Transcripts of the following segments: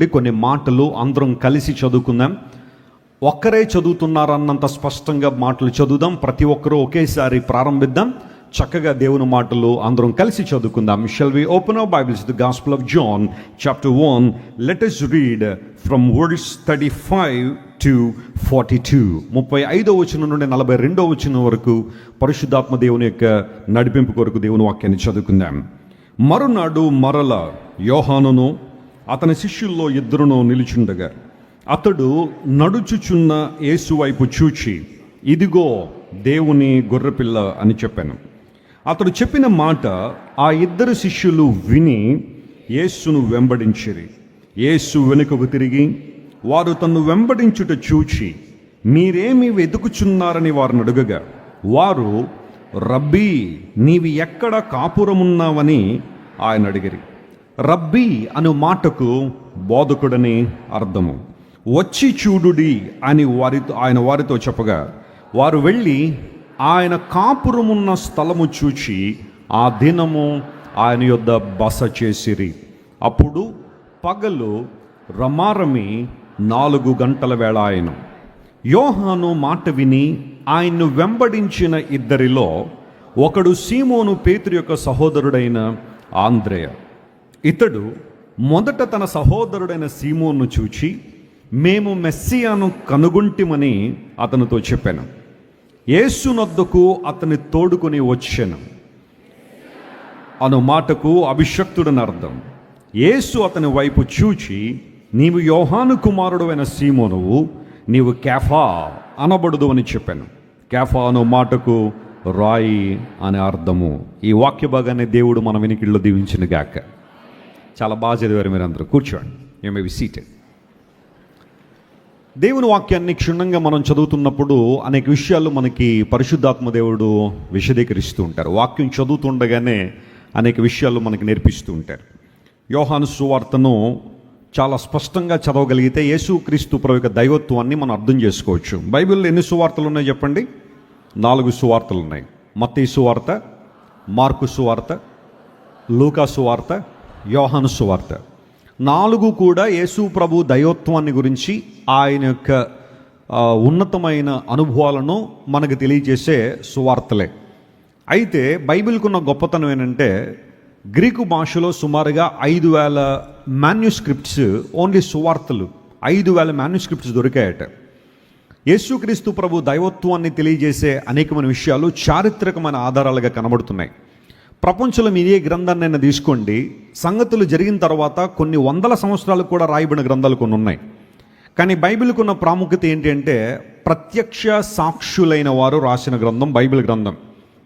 నుండి కొన్ని మాటలు అందరం కలిసి చదువుకుందాం. ఒక్కరే చదువుతున్నారన్నంత స్పష్టంగా మాటలు చదువుదాం. ప్రతి ఒక్కరూ ఒకేసారి ప్రారంభిద్దాం. చక్కగా దేవుని మాటలు అందరం కలిసి చదువుకుందాం. Shall we open our Bibles to the Gospel of John, chapter 1? Let us read from verse 35 to 42. 35వ వచనం నుండి 42వ వచనం వరకు పరిశుద్ధాత్మ దేవుని యొక్క నడిపింపు కొరకు దేవుని వాక్యాన్ని చదువుకుందాం. మరునాడు మరల యోహానును అతని శిష్యుల్లో ఇద్దరును నిలుచుండగా అతడు నడుచుచున్న యేసు వైపు చూచి, ఇదిగో దేవుని గొర్రెపిల్ల అని చెప్పాను. అతడు చెప్పిన మాట ఆ ఇద్దరు శిష్యులు విని యేసును వెంబడించిరి. యేసు వెనుకకు తిరిగి వారు తన్ను వెంబడించుట చూచి, మీరేమి వెతుకుచున్నారని వారిని అడుగగా వారు, రబ్బీ, నీవి ఎక్కడ కాపురమున్నావని ఆయన అడిగిరి. రబ్బీ అను మాటకు బోధకుడని అర్థము. వచ్చి చూడుడి అని ఆయన వారితో చెప్పగా వారు వెళ్ళి ఆయన కాపురమున్న స్థలము చూచి ఆ దినము ఆయన యొద్ద బస చేసిరి. అప్పుడు పగలు రమారమి 4 గంటల వేళ ఆయన. యోహాను మాట విని ఆయన్ను వెంబడించిన ఇద్దరిలో ఒకడు సీమోను పేతురు యొక్క సహోదరుడైన ఆంద్రేయ. ఇతడు మొదట తన సహోదరుడైన సీమోను చూచి, మేము మెస్సియాను కనుగొంటిమని అతనితో చెప్పాను. యేసునొద్దకు అతని తోడుకొని వచ్చాను అను మాటకు అభిషక్తుడని అర్థం. యేసు అతని వైపు చూచి, నీవు యోహాను కుమారుడు అయిన సీమోనువు, నీవు కేఫా అనబడుదు అని చెప్పాను. కేఫా అను మాటకు రాయి అనే అర్థము. ఈ వాక్య భాగాన్ని దేవుడు మన వెనుకల్లో దీవించిన గాక. చాలా బాగా చదివారు మీరందరూ. కూర్చోండి. You may be seated. దేవుని వాక్యాన్ని క్షుణ్ణంగా మనం చదువుతున్నప్పుడు అనేక విషయాలు మనకి పరిశుద్ధాత్మ దేవుడు విశదీకరిస్తూ ఉంటారు. వాక్యం చదువుతుండగానే అనేక విషయాలు మనకి నేర్పిస్తూ ఉంటారు. యోహాను సువార్తను చాలా స్పష్టంగా చదవగలిగితే యేసుక్రీస్తు ప్రభు యొక్క దైవత్వాన్ని మనం అర్థం చేసుకోవచ్చు. బైబిల్లో ఎన్ని సువార్తలు ఉన్నాయి చెప్పండి? 4 సువార్తలు ఉన్నాయి. మత్తయి సువార్త, మార్కు సువార్త, లూకా సువార్త, యోహాను సువార్త. 4 కూడా యేసు ప్రభు దైవత్వాన్ని గురించి, ఆయన యొక్క ఉన్నతమైన అనుభవాలను మనకు తెలియజేసే సువార్తలే. అయితే బైబిల్కు ఉన్న గొప్పతనం ఏంటంటే గ్రీకు భాషలో సుమారుగా 5,000 మాన్యుస్క్రిప్ట్స్, ఓన్లీ సువార్తలు 5,000 మాన్యుస్క్రిప్ట్స్ దొరికాయట. యేసుక్రీస్తు ప్రభు దైవత్వాన్ని తెలియజేసే అనేకమైన విషయాలు చారిత్రకమైన ఆధారాలుగా కనబడుతున్నాయి. ప్రపంచంలో మీరు ఏ గ్రంథాన్నైనా తీసుకోండి, సంగతులు జరిగిన తర్వాత కొన్ని 100 సంవత్సరాలు కూడా రాయబడిన గ్రంథాలు కొన్ని ఉన్నాయి. కానీ బైబిల్కు ఉన్న ప్రాముఖ్యత ఏంటి అంటే ప్రత్యక్ష సాక్షులైన వారు రాసిన గ్రంథం బైబిల్ గ్రంథం.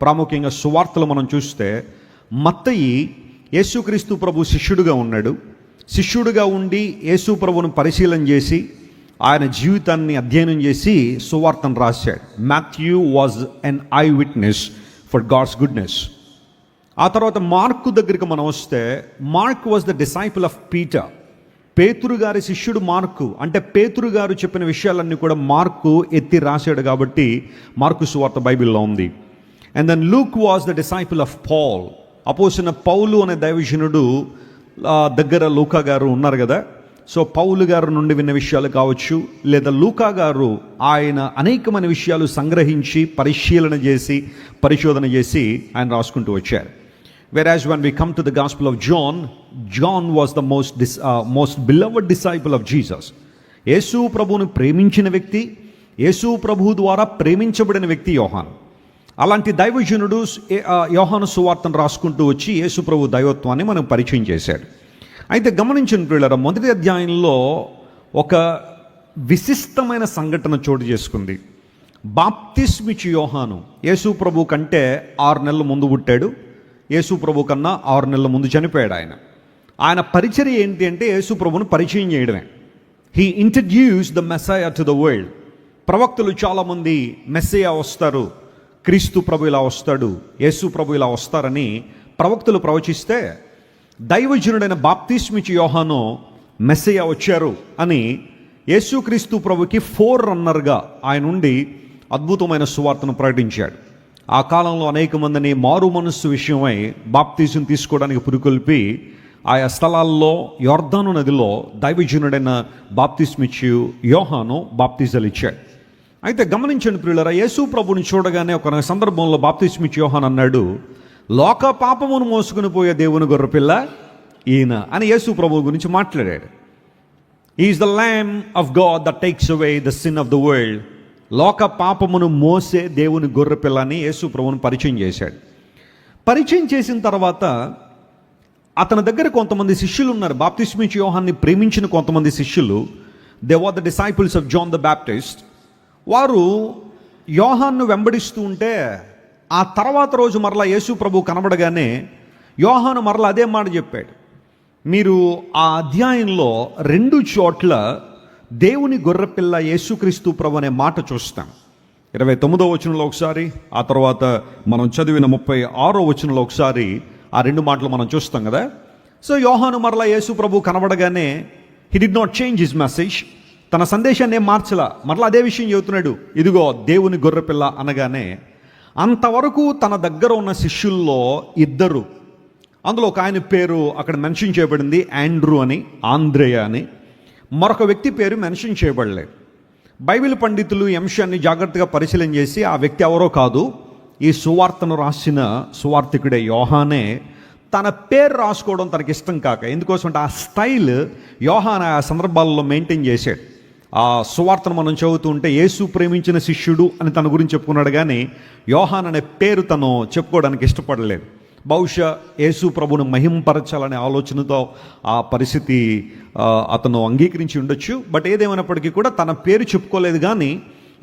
ప్రాముఖ్యంగా సువార్తలు మనం చూస్తే మత్తయి యేసుక్రీస్తు ప్రభు శిష్యుడిగా ఉన్నాడు. శిష్యుడిగా ఉండి యేసు ప్రభువును పరిశీలన చేసి ఆయన జీవితాన్ని అధ్యయనం చేసి సువార్తను రాశాడు. Matthew was an eye witness for God's goodness. ఆ తర్వాత మార్కు దగ్గరికి మనం వస్తే Mark was the disciple of Peter. పేతురు గారి శిష్యుడు మార్కు. అంటే పేతురు గారు చెప్పిన విషయాలన్నీ కూడా మార్కు ఎత్తి రాశాడు కాబట్టి మార్కు సువార్త బైబిల్లో ఉంది. And then Luke was the disciple of Paul. అపోసిన పౌలు అనే దైవజనుడు దగ్గర లూకా గారు ఉన్నారు కదా. సో పౌలు గారు నుండి విన్న విషయాలు కావచ్చు, లేదా లూకా గారు ఆయన అనేకమైన విషయాలు సంగ్రహించి పరిశీలన చేసి పరిశోధన చేసి ఆయన రాసుకుంటూ వచ్చారు. Whereas when we come to the Gospel of John, John was the most beloved disciple of Jesus. యేసు ప్రభువును ప్రేమించిన వ్యక్తి, యేసు ప్రభువు ద్వారా ప్రేమించబడిన వ్యక్తి యోహాను. అలాంటి దైవజనుడు యోహాను సువార్తను రాసుకుంటూ వచ్చి యేసు ప్రభు దైవత్వాన్ని మనకు పరిచయం చేశాడు. అయితే గమనించిన ప్రియులారా, మొదటి అధ్యాయంలో ఒక విశిష్టమైన సంఘటన చోటు చేసుకుంది. బాప్తిస్మిచ్చు యోహాను యేసు ప్రభు కంటే 6 నెలల ముందు పుట్టాడు. యేసు ప్రభు కన్నా 6 నెలల ముందు చనిపోయాడు. ఆయన పరిచర్య ఏంటి అంటే యేసు ప్రభువును పరిచయం చేయడమే. He introduce the Messiah to the world. ప్రవక్తలు చాలామంది మెస్సయా వస్తారు, క్రీస్తు ప్రభు ఇలా వస్తాడు, యేసు ప్రభు ఇలా వస్తారని ప్రవక్తలు ప్రవచిస్తే దైవజనుడైన బాప్తిస్మిచ్చు యోహాను మెస్సయా వచ్చారు అని యేసుక్రీస్తు ప్రభుకి ఫోర్ రన్నర్గా ఆయన ఉండి అద్భుతమైన సువార్తను ప్రకటించాడు. ఆ కాలంలో అనేక మందిని మారు మనస్సు విషయమై బాప్తిజం తీసుకోవడానికి పురుకొల్పి ఆయా స్థలాల్లో యొర్దాను నదిలో దైవజనుడైన బాప్తిస్మిచ్చి యోహాను బాప్తిజాలు ఇచ్చాడు. అయితే గమనించండి ప్రియులారా, యేసు ప్రభుని చూడగానే ఒక సందర్భంలో బాప్తిస్మిచ్చి యోహాను అన్నాడు, లోక పాపమును మోసుకుని పోయే దేవుని గొర్రెపిల్ల ఈయన అని యేసు ప్రభు గురించి మాట్లాడాడు. Is the ల్యామ్ of God that takes away the sin of the world. లోక పాపమును మోసే దేవుని గొర్రెపిల్ల అని యేసు ప్రభువును పరిచయం చేశాడు. పరిచయం చేసిన తర్వాత అతని దగ్గర కొంతమంది శిష్యులు ఉన్నారు. బాప్తిస్మిచ్చి యోహాన్ని ప్రేమించిన కొంతమంది శిష్యులు, they were the disciples of John the Baptist. వారు యోహాన్ను వెంబడిస్తూ ఉంటే ఆ తర్వాత రోజు మరలా యేసు ప్రభు కనబడగానే యోహాను మరలా అదే మాట చెప్పాడు. మీరు ఆ అధ్యాయంలో 2 చోట్ల దేవుని గొర్రెపిల్ల యేసుక్రీస్తు ప్రభు అనే మాట చూస్తాం. 29వ వచనంలో ఒకసారి, ఆ తర్వాత మనం చదివిన 36వ వచనంలో ఒకసారి ఆ 2 మాటలు మనం చూస్తాం కదా. సో యోహాను మరలా యేసు ప్రభు కనబడగానే he did not change his message. తన సందేశాన్ని మార్చలా, మరలా అదే విషయం చెబుతున్నాడు. ఇదిగో దేవుని గొర్రెపిల్ల అనగానే అంతవరకు తన దగ్గర ఉన్న శిష్యుల్లో 2, అందులో ఒక ఆయన పేరు అక్కడ మెన్షన్ చేయబడింది ఆండ్రూ అని, ఆంద్రేయ అని. మరొక వ్యక్తి పేరు మెన్షన్ చేయబడలేదు. బైబిల్ పండితులు ఈ అంశాన్ని జాగ్రత్తగా పరిశీలన చేసి ఆ వ్యక్తి ఎవరో కాదు, ఈ సువార్తను రాసిన సువార్తికుడే యోహానే. తన పేరు రాసుకోవడం తనకి ఇష్టం కాక, ఎందుకోసం అంటే ఆ స్టైల్ యోహాన్ ఆ సందర్భాల్లో మెయింటైన్ చేశాడు. ఆ సువార్తను మనం చదువుతుంటే యేసు ప్రేమించిన శిష్యుడు అని తన గురించి చెప్పుకున్నాడు, కానీ యోహాన్ అనే పేరు తను చెప్పుకోవడానికి ఇష్టపడలేదు. బహుశా యేసు ప్రభును మహింపరచాలనే ఆలోచనతో ఆ పరిస్థితి అతను అంగీకరించి ఉండొచ్చు. బట్ ఏదేమైనప్పటికీ కూడా తన పేరు చెప్పుకోలేదు. కానీ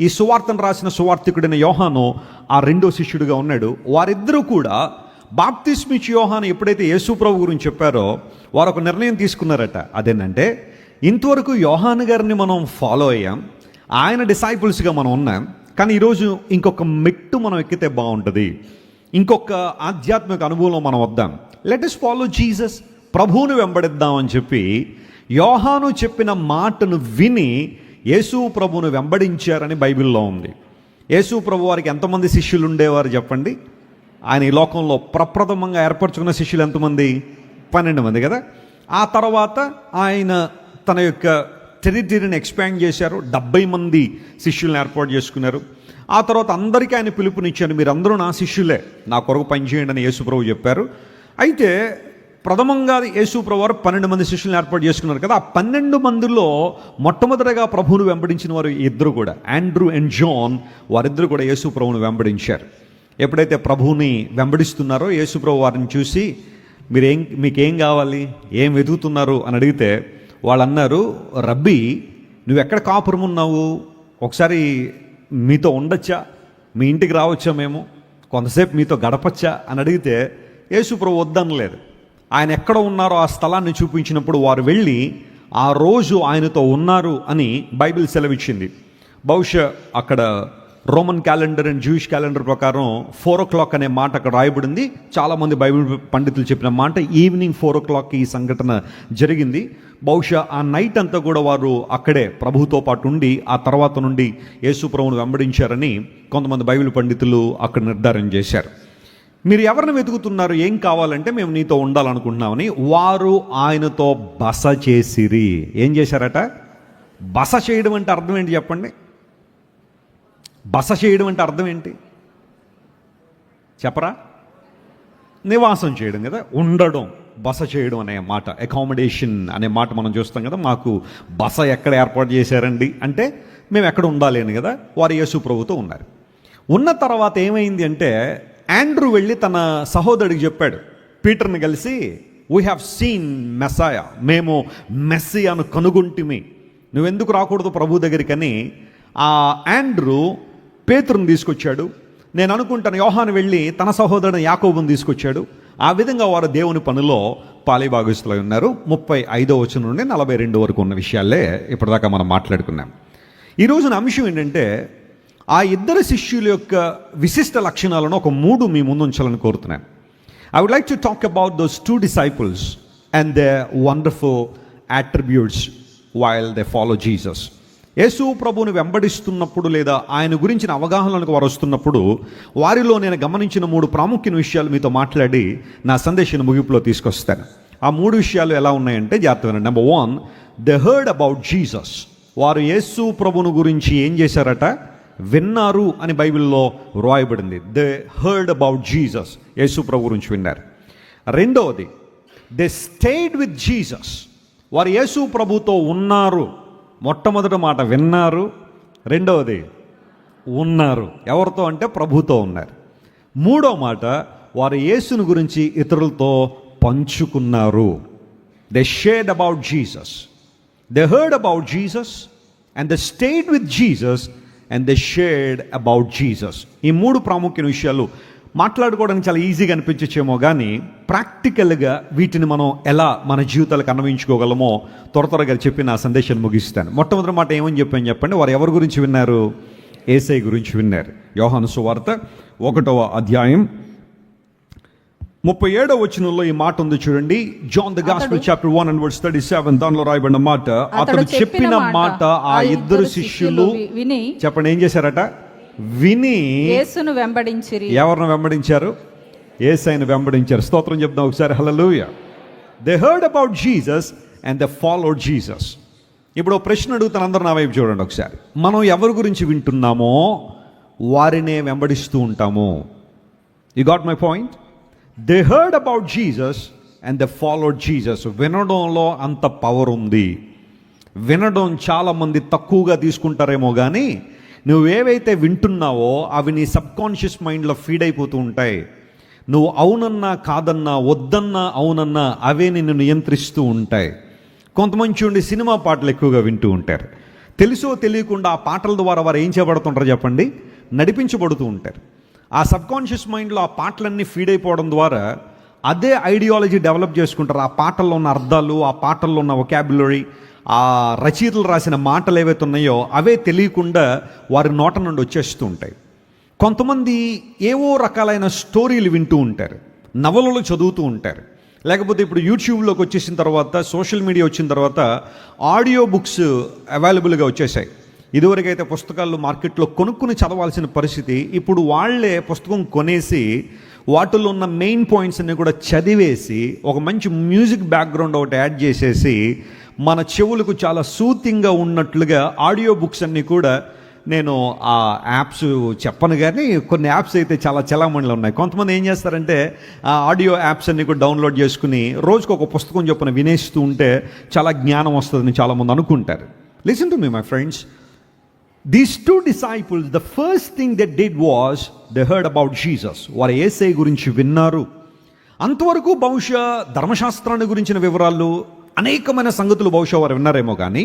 ఈ సువార్తను రాసిన సువార్తికుడైన యోహాను ఆ 2వ శిష్యుడిగా ఉన్నాడు. వారిద్దరూ కూడా బాప్తిస్మిచ్చి యోహాను ఎప్పుడైతే యేసు ప్రభు గురించి చెప్పారో వారు ఒక నిర్ణయం తీసుకున్నారట. అదేంటంటే, ఇంతవరకు యోహాను గారిని మనం ఫాలో అయ్యాం, ఆయన డిసైపుల్స్గా మనం ఉన్నాం, కానీ ఈరోజు ఇంకొక మెట్టు మనం ఎక్కితే బాగుంటుంది, ఇంకొక ఆధ్యాత్మిక అనుభవం మనం వద్దాం. లెట్ us ఫాలో జీసస్, ప్రభువును వెంబడిద్దామని చెప్పి యోహాను చెప్పిన మాటను విని యేసు ప్రభువును వెంబడించారని బైబిల్లో ఉంది. యేసు ప్రభు వారికి ఎంతమంది శిష్యులు ఉండేవారు చెప్పండి? ఆయన ఈ లోకంలో ప్రప్రథమంగా ఏర్పరచుకున్న శిష్యులు ఎంతమంది? 12 మంది కదా. ఆ తర్వాత ఆయన తన యొక్క టెరిటరీని ఎక్స్పాండ్ చేశారు, 70 మంది శిష్యులను ఏర్పాటు చేసుకున్నారు. ఆ తర్వాత అందరికీ ఆయన పిలుపునిచ్చాను, మీరందరూ నా శిష్యులే, నా కొరకు పనిచేయండి అని యేసుప్రభు చెప్పారు. అయితే ప్రథమంగా యేసుప్రభు వారు 12 మంది శిష్యులను ఏర్పాటు చేసుకున్నారు కదా. ఆ 12 మందిలో మొట్టమొదటిగా ప్రభువును వెంబడించిన వారు 2 కూడా, ఆండ్రూ అండ్ జాన్. వారిద్దరు కూడా యేసుప్రభువును వెంబడించారు. ఎప్పుడైతే ప్రభువుని వెంబడిస్తున్నారో యేసుప్రభు వారిని చూసి, మీకేం కావాలి, ఏం వెతుకుతున్నారు అని అడిగితే వాళ్ళు అన్నారు, రబ్బీ నువ్వెక్కడ కాపురం ఉన్నావు, ఒకసారి మీతో ఉండొచ్చా, మీ ఇంటికి రావచ్చా, మేము కొంతసేపు మీతో గడపచ్చా అని అడిగితే యేసు ప్రభు వద్దనలేదు. ఆయన ఎక్కడ ఉన్నారో ఆ స్థలాన్ని చూపించినప్పుడు వారు వెళ్ళి ఆ రోజు ఆయనతో ఉన్నారు అని బైబిల్ సెలవిచ్చింది. బహుశా అక్కడ Roman calendar and Jewish calendar ప్రకారం 4 o'clock అనే మాట అక్కడ రాయబడింది. చాలామంది బైబిల్ పండితులు చెప్పిన మాట ఈవినింగ్ 4 o'clock ఈ సంఘటన జరిగింది. బహుశా ఆ నైట్ అంతా కూడా వారు అక్కడే ప్రభువుతో పాటు ఉండి ఆ తర్వాత నుండి యేసు ప్రభువును వెంబడించారని కొంతమంది బైబిల్ పండితులు అక్కడ నిర్ధారణ చేశారు. మీరు ఎవరిని వెతుకుతున్నారు, ఏం కావాలంటే మేము నీతో ఉండాలనుకుంటున్నామని వారు ఆయనతో బస చేసిరి. ఏం చేశారట? బస చేయడం అంటే అర్థం ఏంటి చెప్పండి? బస చేయడం అంటే అర్థం ఏంటి చెప్పరా? నివాసం చేయడం కదా, ఉండడం. బస చేయడం అనే మాట, అకామిడేషన్ అనే మాట మనం చూస్తాం కదా. మాకు బస ఎక్కడ ఏర్పాటు చేశారండి అంటే మేము ఎక్కడ ఉండాలి అని కదా. వారు యేసు ప్రభుతో ఉన్నారు. ఉన్న తర్వాత ఏమైంది అంటే, ఆండ్రూ వెళ్ళి తన సహోదరుడికి చెప్పాడు, పీటర్ని కలిసి, వీ హ్యావ్ సీన్ మెస్సాయ, మేము మెస్సియాను కనుగొంటిమి, నువ్వెందుకు రాకూడదు ప్రభు దగ్గరికని. ఆ ఆండ్రూ పేతురుని తీసుకొచ్చాడు. నేను అనుకుంటాను యోహాను వెళ్ళి తన సహోదరుడు యాకోబుని తీసుకొచ్చాడు. ఆ విధంగా వారు దేవుని పనిలో పాలిభాగస్తులై ఉన్నారు. 35వ వచనం నుండి 42 వరకు ఉన్న విషయాలే ఇప్పటిదాకా మనం మాట్లాడుకున్నాం. ఈ రోజున అంశం ఏంటంటే, ఆ 2 శిష్యుల యొక్క విశిష్ట లక్షణాలను ఒక 3 మీ ముందు ఉంచాలని కోరుతున్నాను. I would like to talk about those 2 disciples and they wonderful attributes while they follow Jesus. యేసు ప్రభువుని వెంబడిస్తున్నప్పుడు లేదా ఆయన గురించిన అవగాహనలకు వారు వస్తున్నప్పుడు వారిలో నేను గమనించిన 3 ప్రాముఖ్యమైన విషయాలు మీతో మాట్లాడి నా సందేశాన్ని ముగింపులో తీసుకొస్తాను. ఆ 3 విషయాలు ఎలా ఉన్నాయంటే జాగ్రత్త వినండి. Number 1, they heard about Jesus. వారు యేసు ప్రభును గురించి ఏం చేశారట? విన్నారు అని బైబిల్లో వ్రాయబడింది. దే హర్డ్ అబౌట్ జీసస్, యేసు ప్రభు గురించి విన్నారు. రెండవది, దే స్టేడ్ విత్ జీసస్. వారు యేసు ప్రభుతో ఉన్నారు. మొట్టమొదటి మాట విన్నారు, రెండవది ఉన్నారు. ఎవరితో అంటే ప్రభుతో ఉన్నారు. మూడో మాట, వారు యేసుని గురించి ఇతరులతో పంచుకున్నారు. They shared about Jesus, they heard about Jesus and they stayed with Jesus and they shared about Jesus. ఈ 3 ప్రాముఖ్యమైన విషయాలు మాట్లాడుకోవడానికి చాలా ఈజీగా అనిపించచ్చేమో, కానీ ప్రాక్టికల్గా వీటిని మనం ఎలా మన జీవితాలకు అన్వయించుకోగలమో త్వరగా చెప్పి నా సందేశాన్ని ముగిస్తాను. మొట్టమొదటి మాట ఏమని చెప్పండి. వారు ఎవరి గురించి విన్నారు? యేసయ్య గురించి విన్నారు. యోహాను సువార్త 1వ అధ్యాయం 37వ వచనంలో ఈ మాట ఉంది చూడండి. John the gospel chapter 1 and verse 37, దానిలో రాయబడిన మాట, అతడు చెప్పిన మాట ఆ ఇద్దరు శిష్యులు విని, చెప్పండి ఏం చేశారట? విని యేసును వెంబడించిరి. ఎవరిని వెంబడించారు? యేసయ్యను వెంబడించారు. స్తోత్రం చెప్దాం ఒకసారి, హల్లెలూయా. They heard about Jesus and they followed Jesus. ఇప్పుడు ప్రశ్న అడుగుతాను, అందరూ నా వైపు చూడండి ఒకసారి. మనం ఎవరి గురించి వింటున్నామో వారినే వెంబడిస్తూ ఉంటాము. You got my point? They heard about Jesus and they followed Jesus. వినడంలో అంత పవర్ ఉంది. వినడం చాలామంది తక్కువగా తీసుకుంటారేమో, కానీ నువ్వేవైతే వింటున్నావో అవి నీ సబ్కాన్షియస్ మైండ్లో ఫీడ్ అయిపోతూ ఉంటాయి. నువ్వు అవునన్నా కాదన్నా, వద్దన్నా అవునన్నా, అవే నిన్ను నియంత్రిస్తూ ఉంటాయి. కొంతమంది చూడండి, సినిమా పాటలు ఎక్కువగా వింటూ ఉంటారు. తెలుసో తెలియకుండా ఆ పాటల ద్వారా వారు ఏం చేయబడుతుంటారు చెప్పండి? నడిపించబడుతూ ఉంటారు. ఆ సబ్కాన్షియస్ మైండ్లో ఆ పాటలన్నీ ఫీడ్ అయిపోవడం ద్వారా అదే ఐడియాలజీ డెవలప్ చేసుకుంటారు. ఆ పాటల్లో ఉన్న అర్థాలు, ఆ పాటల్లో ఉన్న వొకాబులరీ, ఆ రచయితలు రాసిన మాటలు ఏవైతే ఉన్నాయో అవే తెలియకుండా వారి నోట నుండి వచ్చేస్తూ ఉంటాయి. కొంతమంది ఏవో రకాలైన స్టోరీలు వింటూ ఉంటారు, నవలలు చదువుతూ ఉంటారు. లేకపోతే ఇప్పుడు యూట్యూబ్లోకి వచ్చేసిన తర్వాత, సోషల్ మీడియా వచ్చిన తర్వాత ఆడియో బుక్స్ అవైలబుల్గా వచ్చేసాయి. ఇదివరకైతే పుస్తకాలు మార్కెట్లో కొనుక్కుని చదవాల్సిన పరిస్థితి. ఇప్పుడు వాళ్ళే పుస్తకం కొనేసి వాటిలో ఉన్న మెయిన్ పాయింట్స్ అన్ని కూడా చదివేసి ఒక మంచి మ్యూజిక్ బ్యాక్గ్రౌండ్ ఒకటి యాడ్ చేసేసి మన చెవులకు చాలా సూతింగ్గా ఉన్నట్లుగా ఆడియో బుక్స్ అన్నీ కూడా, నేను ఆ యాప్స్ చెప్పను కానీ కొన్ని యాప్స్ అయితే చాలా చలామణిలో ఉన్నాయి. కొంతమంది ఏం చేస్తారంటే ఆ ఆడియో యాప్స్ అన్ని కూడా డౌన్లోడ్ చేసుకుని రోజుకు ఒక పుస్తకం చొప్పున వినేస్తూ ఉంటే చాలా జ్ఞానం వస్తుందని చాలామంది అనుకుంటారు. Listen to me my friends. These 2 disciples, the first thing they did was they heard about Jesus. వారు యేసయ్య గురించి విన్నారు. అంతవరకు బహుశా ధర్మశాస్త్రాన్ని గురించిన వివరాలు, అనేకమైన సంగతులు బహుశా వారు విన్నారేమో, కానీ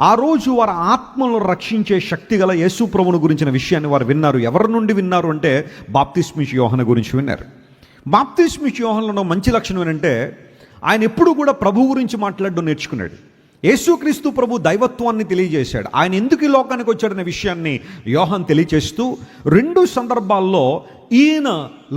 ఆ రోజు వారి ఆత్మలను రక్షించే శక్తి గల యేసు ప్రభువును గురించిన విషయాన్ని వారు విన్నారు. ఎవరి నుండి విన్నారు అంటే బాప్తిస్మిచ్చు యోహాను గురించి విన్నారు. బాప్తిస్మిచ్చు యోహానులో మంచి లక్షణం ఏంటంటే ఆయన ఎప్పుడు కూడా ప్రభు గురించి మాట్లాడడం నేర్చుకున్నాడు. యేసుక్రీస్తు ప్రభు దైవత్వాన్ని తెలియజేశాడు. ఆయన ఎందుకు ఈ లోకానికి వచ్చాడనే విషయాన్ని యోహాన్ తెలియజేస్తూ 2 సందర్భాల్లో ఈయన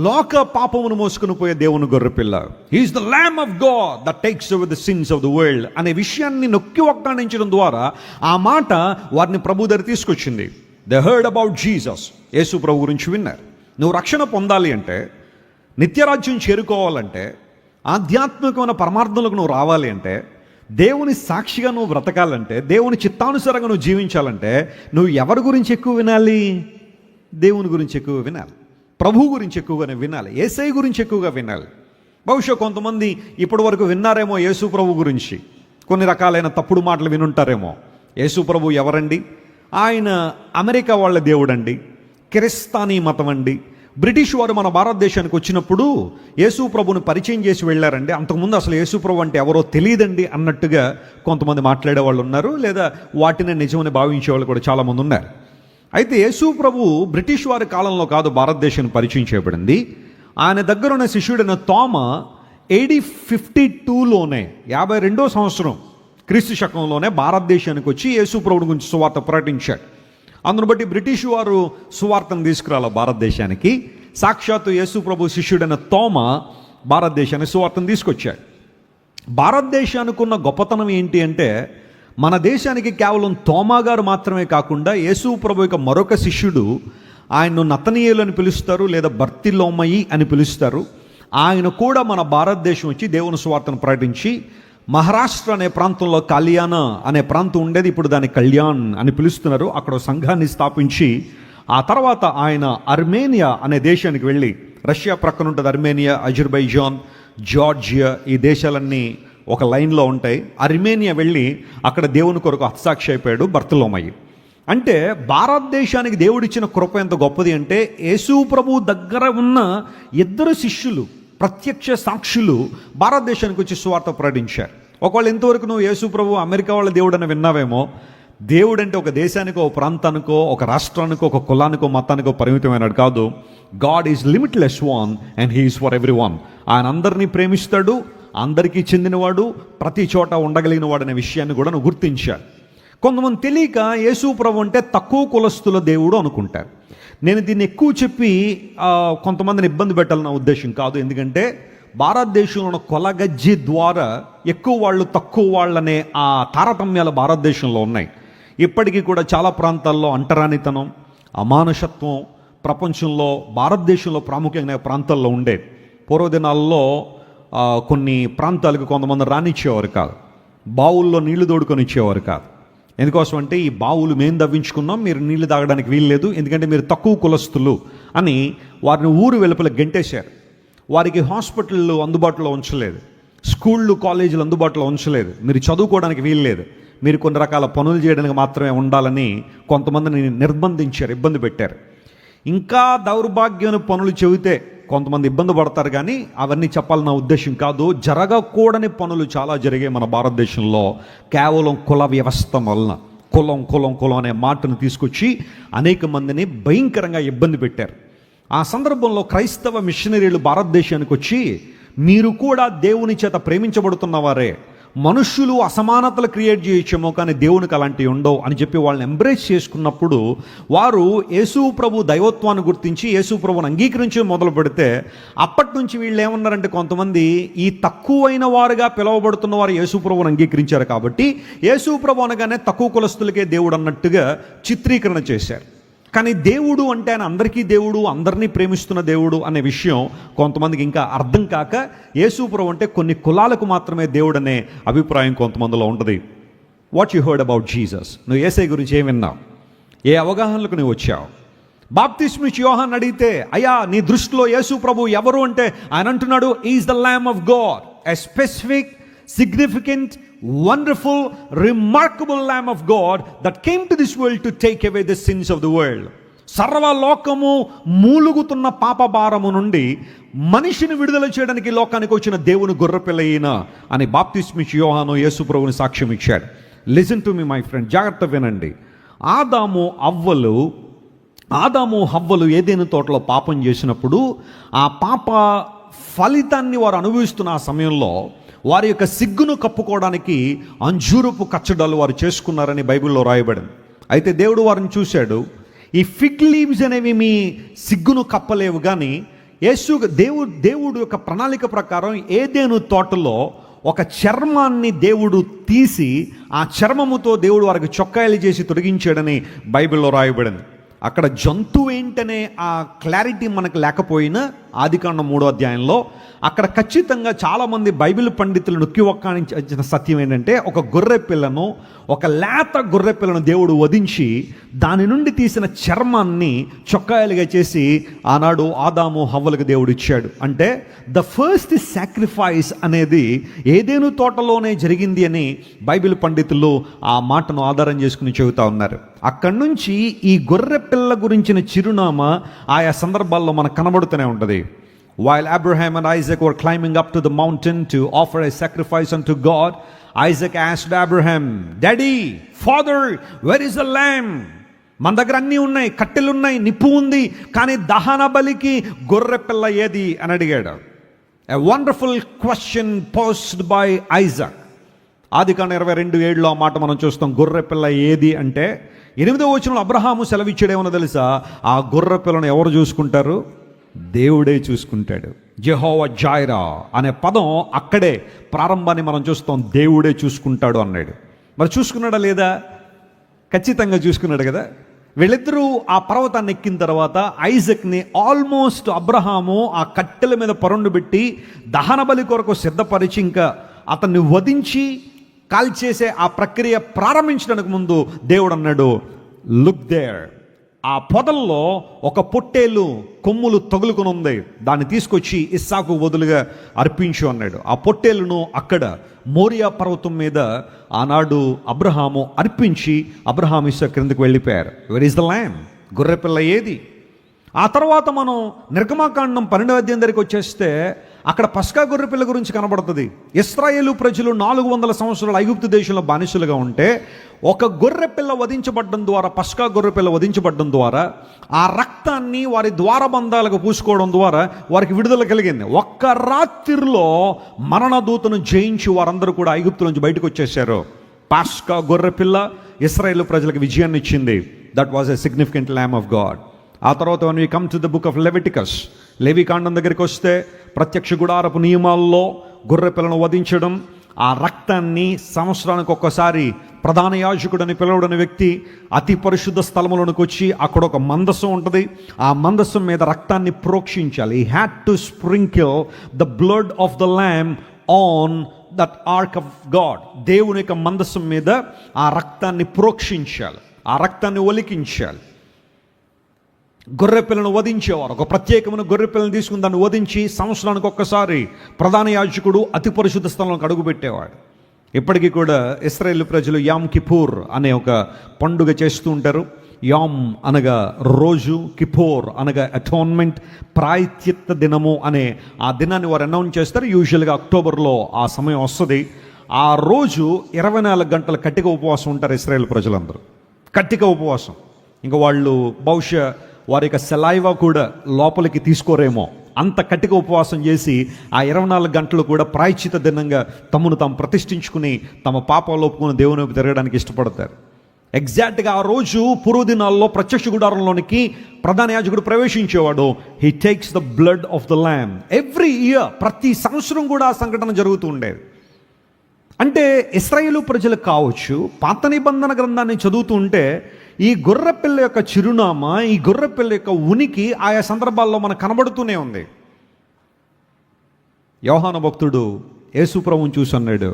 లోక పాపమును మోసుకుని పోయే దేవుని గొర్రెపిల్ల, he is the lamb of God that takes away the sins of the world అనే విషయాన్ని నొక్కి వక్కాణించడం ద్వారా ఆ మాట వారిని ప్రభు దగ్గర తీసుకొచ్చింది. They heard about Jesus. యేసు ప్రభు గురించి విన్నారు. నువ్వు రక్షణ పొందాలి అంటే, నిత్యరాజ్యం చేరుకోవాలంటే, ఆధ్యాత్మికమైన పరమార్థంలోకి నువ్వు రావాలి అంటే, దేవుని సాక్షిగా నువ్వు బ్రతకాలంటే, దేవుని చిత్తానుసారంగా నువ్వు జీవించాలంటే నువ్వు ఎవరి గురించి ఎక్కువ వినాలి? దేవుని గురించి ఎక్కువ వినాలి, ప్రభు గురించి ఎక్కువగానే వినాలి, యేసయ్య గురించి ఎక్కువగా వినాలి. బహుశా కొంతమంది ఇప్పటి వరకు విన్నారేమో యేసు ప్రభు గురించి, కొన్ని రకాలైన తప్పుడు మాటలు వినుంటారేమో. యేసు ప్రభు ఎవరండి? ఆయన అమెరికా వాళ్ళ దేవుడండి, క్రిస్తానీ మతం అండి. బ్రిటిష్ వారు మన భారతదేశానికి వచ్చినప్పుడు యేసు ప్రభుని పరిచయం చేసి వెళ్ళారండి. అంతకుముందు అసలు యేసు ప్రభు అంటే ఎవరో తెలియదండి అన్నట్టుగా కొంతమంది మాట్లాడే వాళ్ళు ఉన్నారు, లేదా వాటిని నిజమని భావించే వాళ్ళు కూడా చాలామంది ఉన్నారు. అయితే యేసు ప్రభు బ్రిటిష్ వారి కాలంలో కాదు భారతదేశాన్ని పరిచయం చేయబడింది. ఆయన దగ్గర ఉన్న శిష్యుడైన తోమ AD 52లోనే 52వ సంవత్సరం క్రీస్తు శకంలోనే భారతదేశానికి వచ్చి యేసు ప్రభుని గురించి సువార్త ప్రకటించాడు. అందును బట్టి బ్రిటిష్ వారు సువార్తను తీసుకురాల భారతదేశానికి. సాక్షాత్తు యేసు ప్రభు శిష్యుడైన తోమ భారతదేశానికి సువార్తను తీసుకొచ్చాడు. భారతదేశానికి ఉన్న గొప్పతనం ఏంటి అంటే, మన దేశానికి కేవలం తోమా గారు మాత్రమే కాకుండా యేసు ప్రభు యొక్క మరొక శిష్యుడు, ఆయన్ను నతనీయేలు అని పిలుస్తారు, లేదా బర్తిలోమయి అని పిలుస్తారు. ఆయన కూడా మన భారతదేశం వచ్చి దేవుని సువార్తను ప్రకటించి మహారాష్ట్ర అనే ప్రాంతంలో కళ్యాణ అనే ప్రాంతం ఉండేది, ఇప్పుడు దాన్ని కళ్యాణ్ అని పిలుస్తున్నారు. అక్కడ ఒక సంఘాన్ని స్థాపించి ఆ తర్వాత ఆయన అర్మేనియా అనే దేశానికి వెళ్ళి, రష్యా ప్రక్కన ఉంటుంది అర్మేనియా, అజర్బైజాన్, జార్జియా, ఈ దేశాలన్నీ ఒక లైన్లో ఉంటాయి. అర్మేనియా వెళ్ళి అక్కడ దేవుని కొరకు హతసాక్షి అయిపోయాడు బర్తలోమయ్యి. అంటే భారతదేశానికి దేవుడిచ్చిన కృప ఎంత గొప్పది అంటే, యేసు ప్రభు దగ్గర ఉన్న ఇద్దరు శిష్యులు, ప్రత్యక్ష సాక్షులు భారతదేశానికి వచ్చి సువార్త ప్రకటించారు. ఒకవేళ ఇంతవరకు నువ్వు యేసు ప్రభు అమెరికా వాళ్ళ దేవుడు అని విన్నావేమో. దేవుడు అంటే ఒక దేశానికో, ఒక ప్రాంతానికో, ఒక రాష్ట్రానికో, ఒక కులానికో, మతానికో పరిమితమైనడు కాదు. God is limitless one and he is for every one. ఆయన అందరినీ ప్రేమిస్తాడు, అందరికీ చెందినవాడు, ప్రతి చోట ఉండగలిగిన వాడు అనే విషయాన్ని కూడా నువ్వు గుర్తించాలి. కొంతమంది తెలియక యేసు ప్రభు అంటే తక్కువ కులస్తుల దేవుడు అనుకుంటారు. నేను దీన్ని ఎక్కువ చెప్పి కొంతమందిని ఇబ్బంది పెట్టాలన్న ఉద్దేశం కాదు. ఎందుకంటే భారతదేశంలో ఉన్న కొలగజ్జి ద్వారా ఎక్కువ వాళ్ళు తక్కువ వాళ్ళనే ఆ తారతమ్యాలు భారతదేశంలో ఉన్నాయి. ఇప్పటికీ కూడా చాలా ప్రాంతాల్లో అంటరానితనం, అమానుషత్వం ప్రపంచంలో, భారతదేశంలో ప్రాముఖ్యమైన ప్రాంతాల్లో ఉండేది. పూర్వదినాల్లో కొన్ని ప్రాంతాలకు కొంతమంది రానిచ్చేవారు కాదు, బావుల్లో నీళ్లు తోడుకొని ఇచ్చేవారు కాదు. ఎందుకోసం అంటే, ఈ బావులు మేము దవ్వించుకున్నాం, మీరు నీళ్లు తాగడానికి వీల్లేదు, ఎందుకంటే మీరు తక్కువ కులస్తులు అని వారిని ఊరు వెలుపల గెంటేశారు. వారికి హాస్పిటళ్ళు అందుబాటులో ఉంచలేదు, స్కూళ్ళు కాలేజీలు అందుబాటులో ఉంచలేదు, మీరు చదువుకోవడానికి వీల్లేదు, మీరు కొన్ని రకాల పనులు చేయడానికి మాత్రమే ఉండాలని కొంతమందిని నిర్బంధించారు, ఇబ్బంది పెట్టారు. ఇంకా దౌర్భాగ్యమైన పనులు చెబితే కొంతమంది ఇబ్బంది పడతారు, కానీ అవన్నీ చెప్పాలన్న ఉద్దేశం కాదు. జరగకూడని పనులు చాలా జరిగాయి మన భారతదేశంలో, కేవలం కుల వ్యవస్థ వలన. కులం కులం కులం అనే మాటను తీసుకొచ్చి అనేక మందిని భయంకరంగా ఇబ్బంది పెట్టారు. ఆ సందర్భంలో క్రైస్తవ మిషనరీలు భారతదేశానికి వచ్చి, మీరు కూడా దేవుని చేత ప్రేమించబడుతున్నవారే, మనుష్యులు అసమానతలు క్రియేట్ చేయొచ్చేమో కానీ దేవునికి అలాంటివి ఉండవు అని చెప్పి వాళ్ళని ఎంబ్రేస్ చేసుకున్నప్పుడు, వారు యేసు ప్రభు దైవత్వాన్ని గుర్తించి యేసు ప్రభుని అంగీకరించి మొదలు పెడితే, అప్పటి నుంచి వీళ్ళు ఏమన్నారంటే, కొంతమంది ఈ తక్కువైన వారుగా పిలువబడుతున్న వారు యేసు ప్రభుని అంగీకరించారు కాబట్టి యేసు ప్రభు అనగానే తక్కువ కులస్తులకే దేవుడు అన్నట్టుగా చిత్రీకరణ చేశారు. కానీ దేవుడు అంటే ఆయన అందరికీ దేవుడు, అందరినీ ప్రేమిస్తున్న దేవుడు అనే విషయం కొంతమందికి ఇంకా అర్థం కాక, యేసు ప్రభు అంటే కొన్ని కులాలకు మాత్రమే దేవుడు అనే అభిప్రాయం కొంతమందిలో ఉంటుంది. What you heard about Jesus? నువ్వు యేసయ్య గురించి ఏం విన్నావు? ఏ అవగాహనలకు నువ్వు వచ్చావు? బాప్తిస్మా ఇచ్చి యోహాన్ని అడిగితే, అయ్యా నీ దృష్టిలో యేసు ప్రభు ఎవరు అంటే, ఆయన అంటున్నాడు, is the ల్యామ్ of God, a specific, significant, wonderful, remarkable Lamb of God that came to this world to take away the sins of the world. సర్వలోకము మూలుగుతున్న పాప భారము నుండి మనిషిని విడుదల చేయడానికి లోకానికి వచ్చిన దేవుని గొర్రెపిల్ల ఈయన అని బాప్తిస్మా ఇచ్చి యోహాను యేసు ప్రభువుని సాక్ష్యం ఇచ్చాడు. Listen to me my friend, జాగ్రత్త వినండి. ఆదాము హవ్వలు ఏదైనా తోటలో పాపం చేసినప్పుడు, ఆ పాప ఫలితాన్ని వారు అనుభవిస్తున్న ఆ సమయంలో వారి యొక్క సిగ్గును కప్పుకోవడానికి అంజూరపు కచ్చడాలు వారు చేసుకున్నారని బైబిల్లో రాయబడింది. అయితే దేవుడు వారిని చూశాడు, ఈ ఫిగ్ లీవ్స్ అనేవి మీ సిగ్గును కప్పలేవు, కానీ దేవుడు యొక్క ప్రణాళిక ప్రకారం ఏదేను తోటలో ఒక చర్మాన్ని దేవుడు తీసి, ఆ చర్మముతో దేవుడు వారికి చొక్కాయలు చేసి తొలగించాడని బైబిల్లో రాయబడింది. అక్కడ జంతువు ఏంటనే ఆ క్లారిటీ మనకు లేకపోయినా, ఆదికాండం 3వ అధ్యాయంలో అక్కడ ఖచ్చితంగా చాలామంది బైబిల్ పండితులు నొక్కి ఒక్కానించిన సత్యం ఏంటంటే, ఒక గొర్రె పిల్లను, ఒక లేత గొర్రె పిల్లను దేవుడు వధించి దాని నుండి తీసిన చర్మాన్ని చొక్కాయలుగా చేసి ఆనాడు ఆదాము హవ్వలకు దేవుడు ఇచ్చాడు. అంటే ద ఫస్ట్ సాక్రిఫైస్ అనేది ఏదేను తోటలోనే జరిగింది అని బైబిల్ పండితులు ఆ మాటను ఆధారం చేసుకుని చెబుతా ఉన్నారు. అక్కడి నుంచి ఈ గొర్రె పిల్ల గురించిన చిరునామా ఆయా సందర్భాల్లో మనకు కనబడుతూనే ఉంటుంది. While Abraham and Isaac were climbing up to the mountain to offer a sacrifice unto God, Isaac asked Abraham, Daddy, Father, where is the lamb? మన దగ్గర అన్నీ ఉన్నాయి, కట్టెలు ఉన్నాయి, నిప్పు ఉంది, కానీ దహన బలికి గొర్రె పిల్ల ఏది అని అడిగాడు. A wonderful question posed by Isaac. ఆదికాండం 22:7 ఆ మాట మనం చూస్తాం. గొర్రె పిల్ల ఏది అంటే, 8వ వచనంలో అబ్రహాము సెలవిచ్చాడేమో తెలుసా? ఆ గొర్రె పిల్లను ఎవరు చూసుకుంటారు? దేవుడే చూసుకుంటాడు. జెహోవా జైరా అనే పదం అక్కడే ప్రారంభాన్ని మనం చూస్తాం. దేవుడే చూసుకుంటాడు అన్నాడు. మరి చూసుకున్నాడా లేదా? ఖచ్చితంగా చూసుకున్నాడు కదా. వీళ్ళిద్దరూ ఆ పర్వతాన్ని ఎక్కిన తర్వాత ఐజక్ని ఆల్మోస్ట్ అబ్రహాము ఆ కట్టెల మీద పరుండుబెట్టి దహన బలి కొరకు సిద్ధపరిచి ఇంకా అతన్ని వధించి కాల్చేసే ఆ ప్రక్రియ ప్రారంభించడానికి ముందు దేవుడు అన్నాడు, లుక్ దేర్. ఆ పొదల్లో ఒక పొట్టేలు కొమ్ములు తగులుకొని ఉంది, దాన్ని తీసుకొచ్చి ఇస్సాకు బదులుగా అర్పించు అన్నాడు. ఆ పొట్టేలును అక్కడ మోరియా పర్వతం మీద ఆనాడు అబ్రహాము అర్పించి అబ్రహాం ఇస్సాకు క్రిందకు వెళ్ళిపోయారు. Where is the lamb? గొర్రెపిల్ల ఏది? ఆ తర్వాత మనం నిర్గమాకాండం 12వ అధ్యాయం దగ్గరికి వచ్చేస్తే అక్కడ పస్కా గొర్రెపిల్ల గురించి కనబడుతుంది. ఇశ్రాయేలు ప్రజలు 400 సంవత్సరాలు ఐగుప్తు దేశంలో బానిసలుగా ఉంటే ఒక గొర్రెపిల్ల వధించబడ్డం ద్వారా, పస్కా గొర్రెపిల్ల వధించబడ్డం ద్వారా ఆ రక్తాన్ని వారి ద్వారబంధాలకు పూసుకోవడం ద్వారా వారికి విడుదల కలిగింది. ఒక్క రాత్రిలో మరణదూతను జయించి వారందరూ కూడా ఐగుప్తు నుంచి బయటకు వచ్చేసారు. పస్కా గొర్రెపిల్ల ఇశ్రాయేలు ప్రజలకు విజయాన్ని ఇచ్చింది. That was a significant ల్యామ్ of God. ఆ తర్వాత when we come to the book of Leviticus, లేవికాండం దగ్గరికి వస్తే ప్రత్యక్ష గుడారపు నియమాల్లో గొర్రెపిల్లను వధించడం, ఆ రక్తాన్ని సంవత్సరానికి ఒక్కసారి ప్రధాన యాజకుడని పిలువడని వ్యక్తి అతి పరిశుద్ధ స్థలములోనికి వచ్చి అక్కడ ఒక మందసం ఉంటుంది, ఆ మందసం మీద రక్తాన్ని ప్రోక్షించాలి. he had to sprinkle the blood of the lamb on that ark of God. దేవుని యొక్క మందసం మీద ఆ రక్తాన్ని ప్రోక్షించాలి, ఆ రక్తాన్ని ఒలికించాలి. గొర్రెపిల్లను వధించేవారు. ఒక ప్రత్యేకమైన గొర్రెపిల్లను తీసుకుని దాన్ని వధించి సంవత్సరానికి ఒక్కసారి ప్రధాన యాజకుడు అతి పరిశుద్ధ స్థలంలోకి అడుగుపెట్టేవాడు. ఇప్పటికీ కూడా ఇశ్రాయేలు ప్రజలు యామ్ కిపూర్ అనే ఒక పండుగ చేస్తూ ఉంటారు. యామ్ అనగా రోజు, కిపోర్ అనగా అటోన్మెంట్, ప్రాయశ్చిత్త దినము అనే ఆ దినాన్ని వారు అనౌన్స్ చేస్తారు. యూజువల్గా అక్టోబర్లో ఆ సమయం వస్తుంది. ఆ రోజు 24 గంటల కట్టిక ఉపవాసం ఉంటారు ఇశ్రాయేలు ప్రజలందరూ. కట్టిక ఉపవాసం. ఇంకా వాళ్ళు బహుశా వారి యొక్క సెలైవా కూడా లోపలికి తీసుకోరేమో, అంత కట్టిక ఉపవాసం చేసి ఆ 24 గంటలు కూడా ప్రాయశ్చిత దినంగా తమను తాము ప్రతిష్ఠించుకుని తమ పాపాలు ఒప్పుకుని దేవుని వైపు తిరగడానికి ఇష్టపడతారు. ఎగ్జాక్ట్గా ఆ రోజు పూర్వదినాల్లో ప్రత్యక్ష గుడారంలోనికి ప్రధాన యాజకుడు ప్రవేశించేవాడు. He takes the blood of the lamb every year. ప్రతి సంవత్సరం కూడా ఆ సంఘటన జరుగుతూ ఉండేది. అంటే ఇశ్రాయేలు ప్రజలు కావచ్చు, పాత నిబంధన గ్రంథాన్ని చదువుతూ ఉంటే ఈ గొర్రెపిల్ల యొక్క చిరునామా, ఈ గొర్రెపిల్ల యొక్క ఉనికి ఆయా సందర్భాల్లో మనకు కనబడుతూనే ఉంది. యోహాను భక్తుడు యేసు ప్రభువుని చూసి అన్నాడు,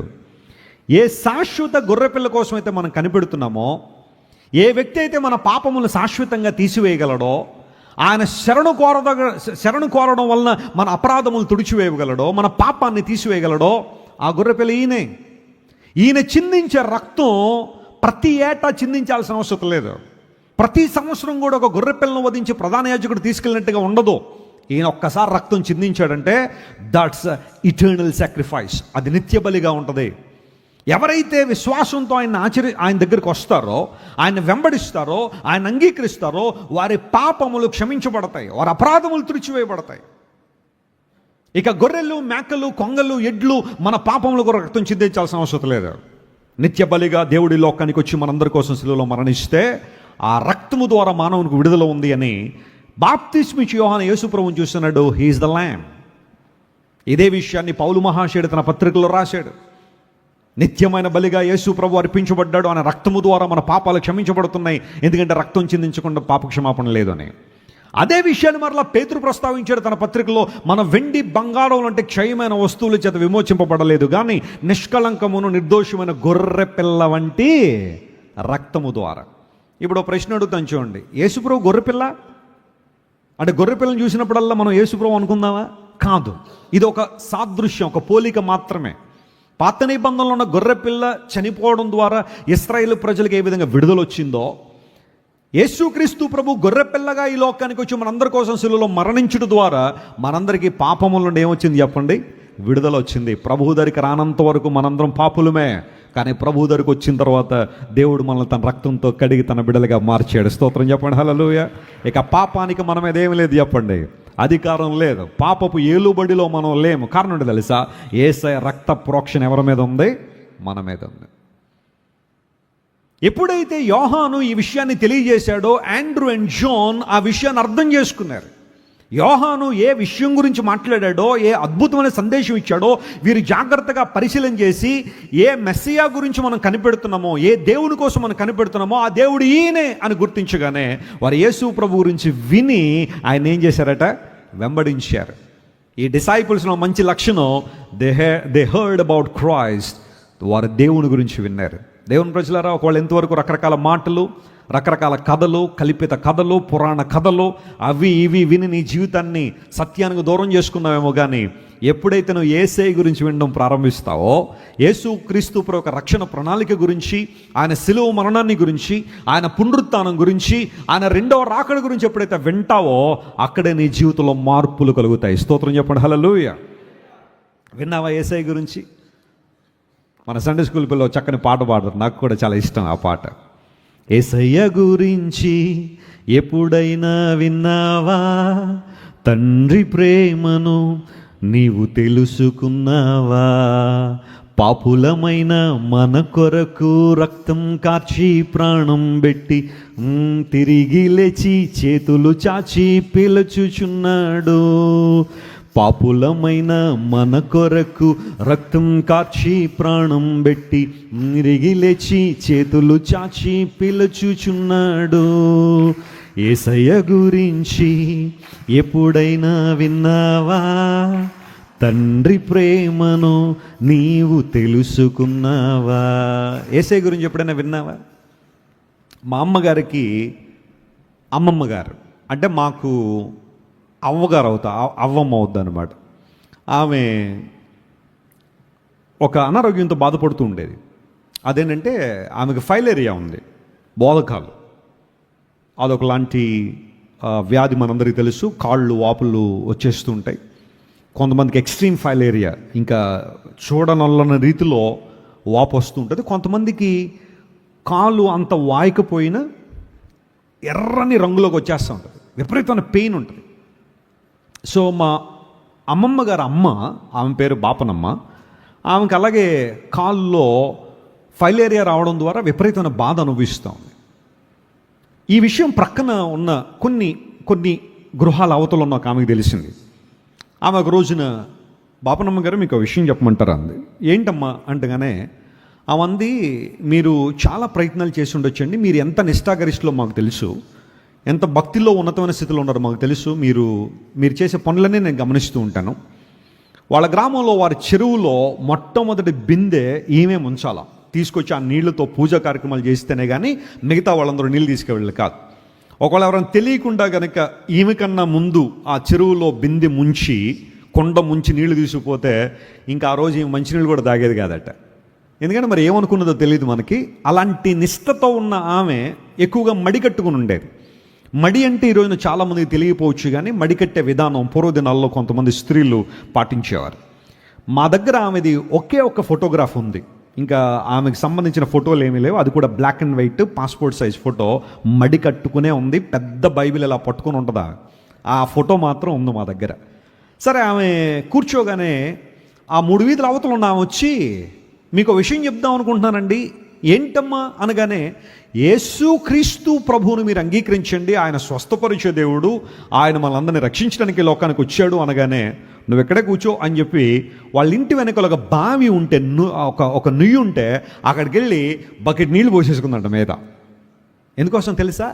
ఏ శాశ్వత గొర్రెపిల్ల కోసం అయితే మనం కనిపెడుతున్నామో, ఏ వ్యక్తి అయితే మన పాపములను శాశ్వతంగా తీసివేయగలడో, ఆయన శరణు కోరడం వలన మన అపరాధములు తుడిచివేయగలడో, మన పాపాన్ని తీసివేయగలడో, ఆ గొర్రెపిల్ల ఈయనే. ఈయన చిందించే రక్తం ప్రతి ఏటా చిందించాల్సిన అవసరం లేదు. ప్రతి సంవత్సరం కూడా ఒక గొర్రెపిల్లను వధించి ప్రధాన యాజకుడు తీసుకెళ్ళినట్టుగా ఉండదు. ఈయన ఒక్కసారి రక్తం చిందించాడంటే దట్స్ ఇటర్నల్ సాక్రిఫైస్. అది నిత్య బలిగా ఉంటుంది. ఎవరైతే విశ్వాసంతో ఆయన దగ్గరికి వస్తారో, ఆయన వెంబడిస్తారో, ఆయన అంగీకరిస్తారో, వారి పాపములు క్షమించబడతాయి, వారి అపరాధములు తుడిచివేయబడతాయి. ఇక గొర్రెలు, మేకలు, కొంగలు, ఎడ్లు మన పాపముల కొరకు రక్తం చిందించాల్సిన అవసరం లేదు. నిత్య బలిగా దేవుడి లోకానికి వచ్చి మనందరి కోసం శిలువలో మరణిస్తే ఆ రక్తము ద్వారా మానవునికి విడుదల ఉంది అని బాప్తిస్మిచ్చి యోహాను యేసు ప్రభువుని చూస్తున్నాడు. He is the lamb. ఇదే విషయాన్ని పౌలు మహాశయుడు తన పత్రికలో రాశాడు. నిత్యమైన బలిగా యేసు ప్రభు అర్పించబడ్డాడు. ఆయన రక్తము ద్వారా మన పాపాలు క్షమించబడుతున్నాయి, ఎందుకంటే రక్తం చిందించకుండా పాప క్షమాపణ లేదు అని. అదే విషయాన్ని మరలా పేతురు ప్రస్తావించాడు తన పత్రికలో. మన వెండి, బంగారం అంటే క్షయమైన వస్తువుల చేత విమోచింపబడలేదు, కానీ నిష్కళంకమును నిర్దోషమైన గొర్రె పిల్ల వంటి రక్తము ద్వారా. ఇప్పుడు ప్రశ్న అడుగుతాను చూడండి, యేసుప్రభు గొర్రెపిల్ల అంటే గొర్రెపిల్లని చూసినప్పుడల్లా మనం యేసుప్రభు అనుకుందామా? కాదు. ఇది ఒక సాదృశ్యం, ఒక పోలిక మాత్రమే. పాత నిబంధనలో ఉన్న గొర్రెపిల్ల చనిపోవడం ద్వారా ఇశ్రాయేలు ప్రజలకు ఏ విధంగా విడుదల వచ్చిందో, యేసుక్రీస్తు ప్రభు గొర్రెపిల్లగా ఈ లోకానికి వచ్చి మనందరి కోసం శిలువలో మరణించడం ద్వారా మనందరికీ పాపముల నుండి ఏమొచ్చింది చెప్పండి? విడుదల వచ్చింది. ప్రభువు దగ్గరికి రానంత వరకు మనందరం పాపులమే, కానీ ప్రభువు దగ్గరికి వచ్చిన తర్వాత దేవుడు మనల్ని తన రక్తంతో కడిగి తన బిడ్డలుగా మార్చాడు. స్తోత్రం చెప్పండి, హల్లెలూయా. ఇక పాపానికి మన మీద ఏమి లేదు చెప్పండి, అధికారం లేదు. పాపపు ఏలుబడిలో మనం లేము. కారణం ఏంటో తెలుసా? యేసయ్య రక్త ప్రోక్షణ ఎవరి మీద ఉంది? మన మీద ఉంది. ఎప్పుడైతే యోహాను ఈ విషయాన్ని తెలియజేశాడో, ఆండ్రూ అండ్ జాన్ ఆ విషయాన్ని అర్థం చేసుకున్నారు. యోహాను ఏ విషయం గురించి మాట్లాడాడో, ఏ అద్భుతమైన సందేశం ఇచ్చాడో వీరు జాగ్రత్తగా పరిశీలన చేసి, ఏ మెస్సియా గురించి మనం కనిపెడుతున్నామో, ఏ దేవుని కోసం మనం కనిపెడుతున్నామో ఆ దేవుడు ఈయనే అని గుర్తించగానే వారు యేసు ప్రభు గురించి విని ఆయన ఏం చేశారట? వెంబడించారు. ఈ డిసైపుల్స్లో మంచి లక్షణం, దే హర్డ్ అబౌట్ క్రైస్ట్. వారు దేవుని గురించి విన్నారు. దేవుని ప్రజలారా, ఒకవేళ ఎంతవరకు రకరకాల మాటలు, రకరకాల కథలు, కల్పిత కథలు, పురాణ కథలు అవి ఇవి విని నీ జీవితాన్ని సత్యానికి దూరం చేసుకున్నావేమో, కానీ ఎప్పుడైతే నువ్వు యేసయ్య గురించి వినడం ప్రారంభిస్తావో, యేసు క్రీస్తు యొక్క రక్షణ ప్రణాళిక గురించి, ఆయన శిలువ మరణాన్ని గురించి, ఆయన పునరుత్థానం గురించి, ఆయన రెండవ రాకడ గురించి ఎప్పుడైతే వింటావో అక్కడే నీ జీవితంలో మార్పులు కలుగుతాయి. స్తోత్రం చెప్పండి, హల్లెలూయా. విన్నావా యేసయ్య గురించి? మన సండే స్కూల్ పిల్లలు చక్కని పాట పాడతారు, నాకు కూడా చాలా ఇష్టం ఆ పాట. యేసయ్య గురించి ఎప్పుడైనా విన్నావా? తండ్రి ప్రేమను నీవు తెలుసుకున్నావా? పాపులమైన మన కొరకు రక్తం కార్చి ప్రాణం పెట్టి తిరిగి లేచి చేతులు చాచి పిలుచుచున్నాడు. పాపులమైన మన కొరకు రక్తం కార్చి ప్రాణం పెట్టి తిరిగి లేచి చేతులు చాచి పిలుచుచున్నాడు. యేసయ్య గురించి ఎప్పుడైనా విన్నావా? తండ్రి ప్రేమను నీవు తెలుసుకున్నావా? యేసయ్య గురించి ఎప్పుడైనా విన్నావా? మా అమ్మగారికి అమ్మమ్మ గారు అంటే మాకు అవ్వగారు అవ్వమ్మ అవుద్ది అనమాట. ఆమె ఒక అనారోగ్యంతో బాధపడుతూ ఉండేది. అదేంటంటే ఆమెకు ఫైలేరియా ఉంది, బోధకాలు. అదొకలాంటి వ్యాధి మనందరికీ తెలుసు. కాళ్ళు వాపులు వచ్చేస్తూ ఉంటాయి. కొంతమందికి ఎక్స్ట్రీమ్ ఫైలేరియా, ఇంకా చూడనొల్లన రీతిలో వాపు వస్తూ ఉంటుంది. కొంతమందికి కాలు అంత వాయకపోయినా ఎర్రని రంగులోకి వచ్చేస్తూ ఉంటుంది, విపరీతమైన పెయిన్ ఉంటుంది. సో మా అమ్మమ్మ గారు ఆమె పేరు బాపనమ్మ, ఆమెకు అలాగే కాల్లో ఫైలేరియా రావడం ద్వారా విపరీతమైన బాధ అనుభవిస్తూ ఉంది. ఈ విషయం ప్రక్కన ఉన్న కొన్ని గృహాల అవతల ఉన్న ఒక ఆమెకు తెలిసింది. ఆమె ఒక రోజున, బాపనమ్మ గారు మీకు ఒక విషయం చెప్పమంటారా అంది. ఏంటమ్మా అంటగానే ఆమె అంది, మీరు చాలా ప్రయత్నాలు చేసి ఉండొచ్చండి, మీరు ఎంత నిష్ఠాగరిష్టలో మాకు తెలుసు, ఎంత భక్తిలో ఉన్నతమైన స్థితిలో ఉన్నారో మాకు తెలుసు, మీరు చేసే పనులన్నీ నేను గమనిస్తూ ఉంటాను. వాళ్ళ గ్రామంలో వారి చెరువులో మొట్టమొదటి బిందె ఈమె ముంచాల, తీసుకొచ్చి ఆ నీళ్లతో పూజా కార్యక్రమాలు చేస్తేనే కానీ మిగతా వాళ్ళందరూ నీళ్ళు తీసుకెళ్ళి కాదు. ఒకవేళ ఎవరైనా తెలియకుండా కనుక ఈమె కన్నా ముందు ఆ చెరువులో బిందె ముంచి, కొండ ముంచి నీళ్లు తీసుకుపోతే ఇంకా ఆ రోజు ఈమె మంచినీళ్ళు కూడా తాగేది కాదట. ఎందుకంటే మరి ఏమనుకున్నదో తెలియదు మనకి. అలాంటి నిష్ఠతో ఉన్న ఆమె ఎక్కువగా మడి కట్టుకుని ఉండేది. మడి అంటే ఈరోజున చాలామందికి తెలియపోవచ్చు, కానీ మడి కట్టే విధానం పూర్వదినాల్లో కొంతమంది స్త్రీలు పాటించేవారు. మా దగ్గర ఆమెది ఒకే ఒక్క ఫోటోగ్రాఫ్ ఉంది, ఇంకా ఆమెకు సంబంధించిన ఫోటోలు ఏమీ లేవు. అది కూడా black and white passport size photo, మడి కట్టుకునే ఉంది, పెద్ద బైబిల్ ఇలా పట్టుకుని ఉంటుందా, ఆ ఫోటో మాత్రం ఉంది మా దగ్గర. సరే, ఆమె కూర్చోగానే ఆ 3 వీధుల అవతల ఉన్న ఆమె వచ్చి, మీకు విషయం చెప్దాం అనుకుంటున్నానండి. ఏంటమ్మా అనగానే, యేసు క్రీస్తు ప్రభువును మీరు అంగీకరించండి, ఆయన స్వస్థపరిచే దేవుడు, ఆయన మనందరినీ రక్షించడానికి లోకానికి వచ్చాడు అనగానే, నువ్వు ఎక్కడే కూర్చో అని చెప్పి వాళ్ళ ఇంటి వెనకాల ఒక బావి ఉంటే, ఒక నుయ్యి ఉంటే అక్కడికి వెళ్ళి బకెట్ నీళ్లు పోసేసుకుందంట మీద. ఎందుకోసం తెలుసా?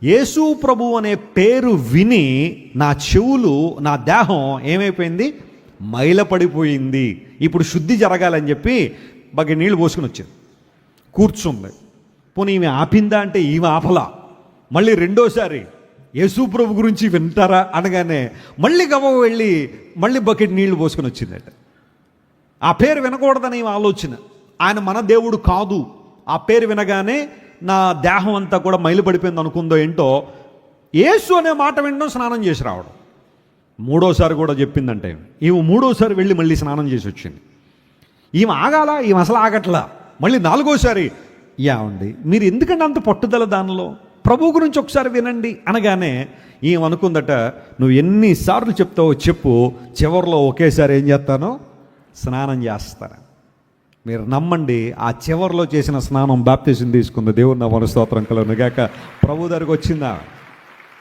యేసు ప్రభు అనే పేరు విని నా చెవులు, నా దేహం ఏమైపోయింది? మైలపడిపోయింది. ఇప్పుడు శుద్ధి జరగాలని చెప్పి బకెట్ నీళ్లు పోసుకుని వచ్చింది, కూర్చుంది. పోనీ ఈమె ఆపిందా అంటే ఈమె ఆపలా. మళ్ళీ రెండోసారి యేసు ప్రభు గురించి వింటారా అనగానే మళ్ళీ గవ్వ వెళ్ళి మళ్ళీ బకెట్ నీళ్లు పోసుకొని వచ్చిందట. ఆ పేరు వినకూడదని ఆలోచన. ఆయన మన దేవుడు కాదు. ఆ పేరు వినగానే నా దేహం అంతా కూడా మైలుపడిపోయింది అనుకుందో ఏంటో, యేసు అనే మాట వినడం, స్నానం చేసి రావడం. 3ఓసారి కూడా చెప్పిందంటే ఈమె 3ఓసారి వెళ్ళి మళ్ళీ స్నానం చేసి వచ్చింది. ఈమె ఆగాల, ఈమె అసలు ఆగట్లా. మళ్ళీ 4ఓసారి, యావండి మీరు ఎందుకంటే అంత పట్టుదల దానిలో, ప్రభు గురించి ఒకసారి వినండి అనగానే ఈమె అనుకుందట, నువ్వు ఎన్నిసార్లు చెప్తావో చెప్పు, చివరిలో ఒకేసారి ఏం చేస్తానో స్నానం చేస్తాను. మీరు నమ్మండి, ఆ చివరిలో చేసిన స్నానం బాప్తిజం తీసుకుంది. దేవుని నామమున స్తోత్రం కలుగును గాక. ప్రభు దగ్గరికి వచ్చిందా?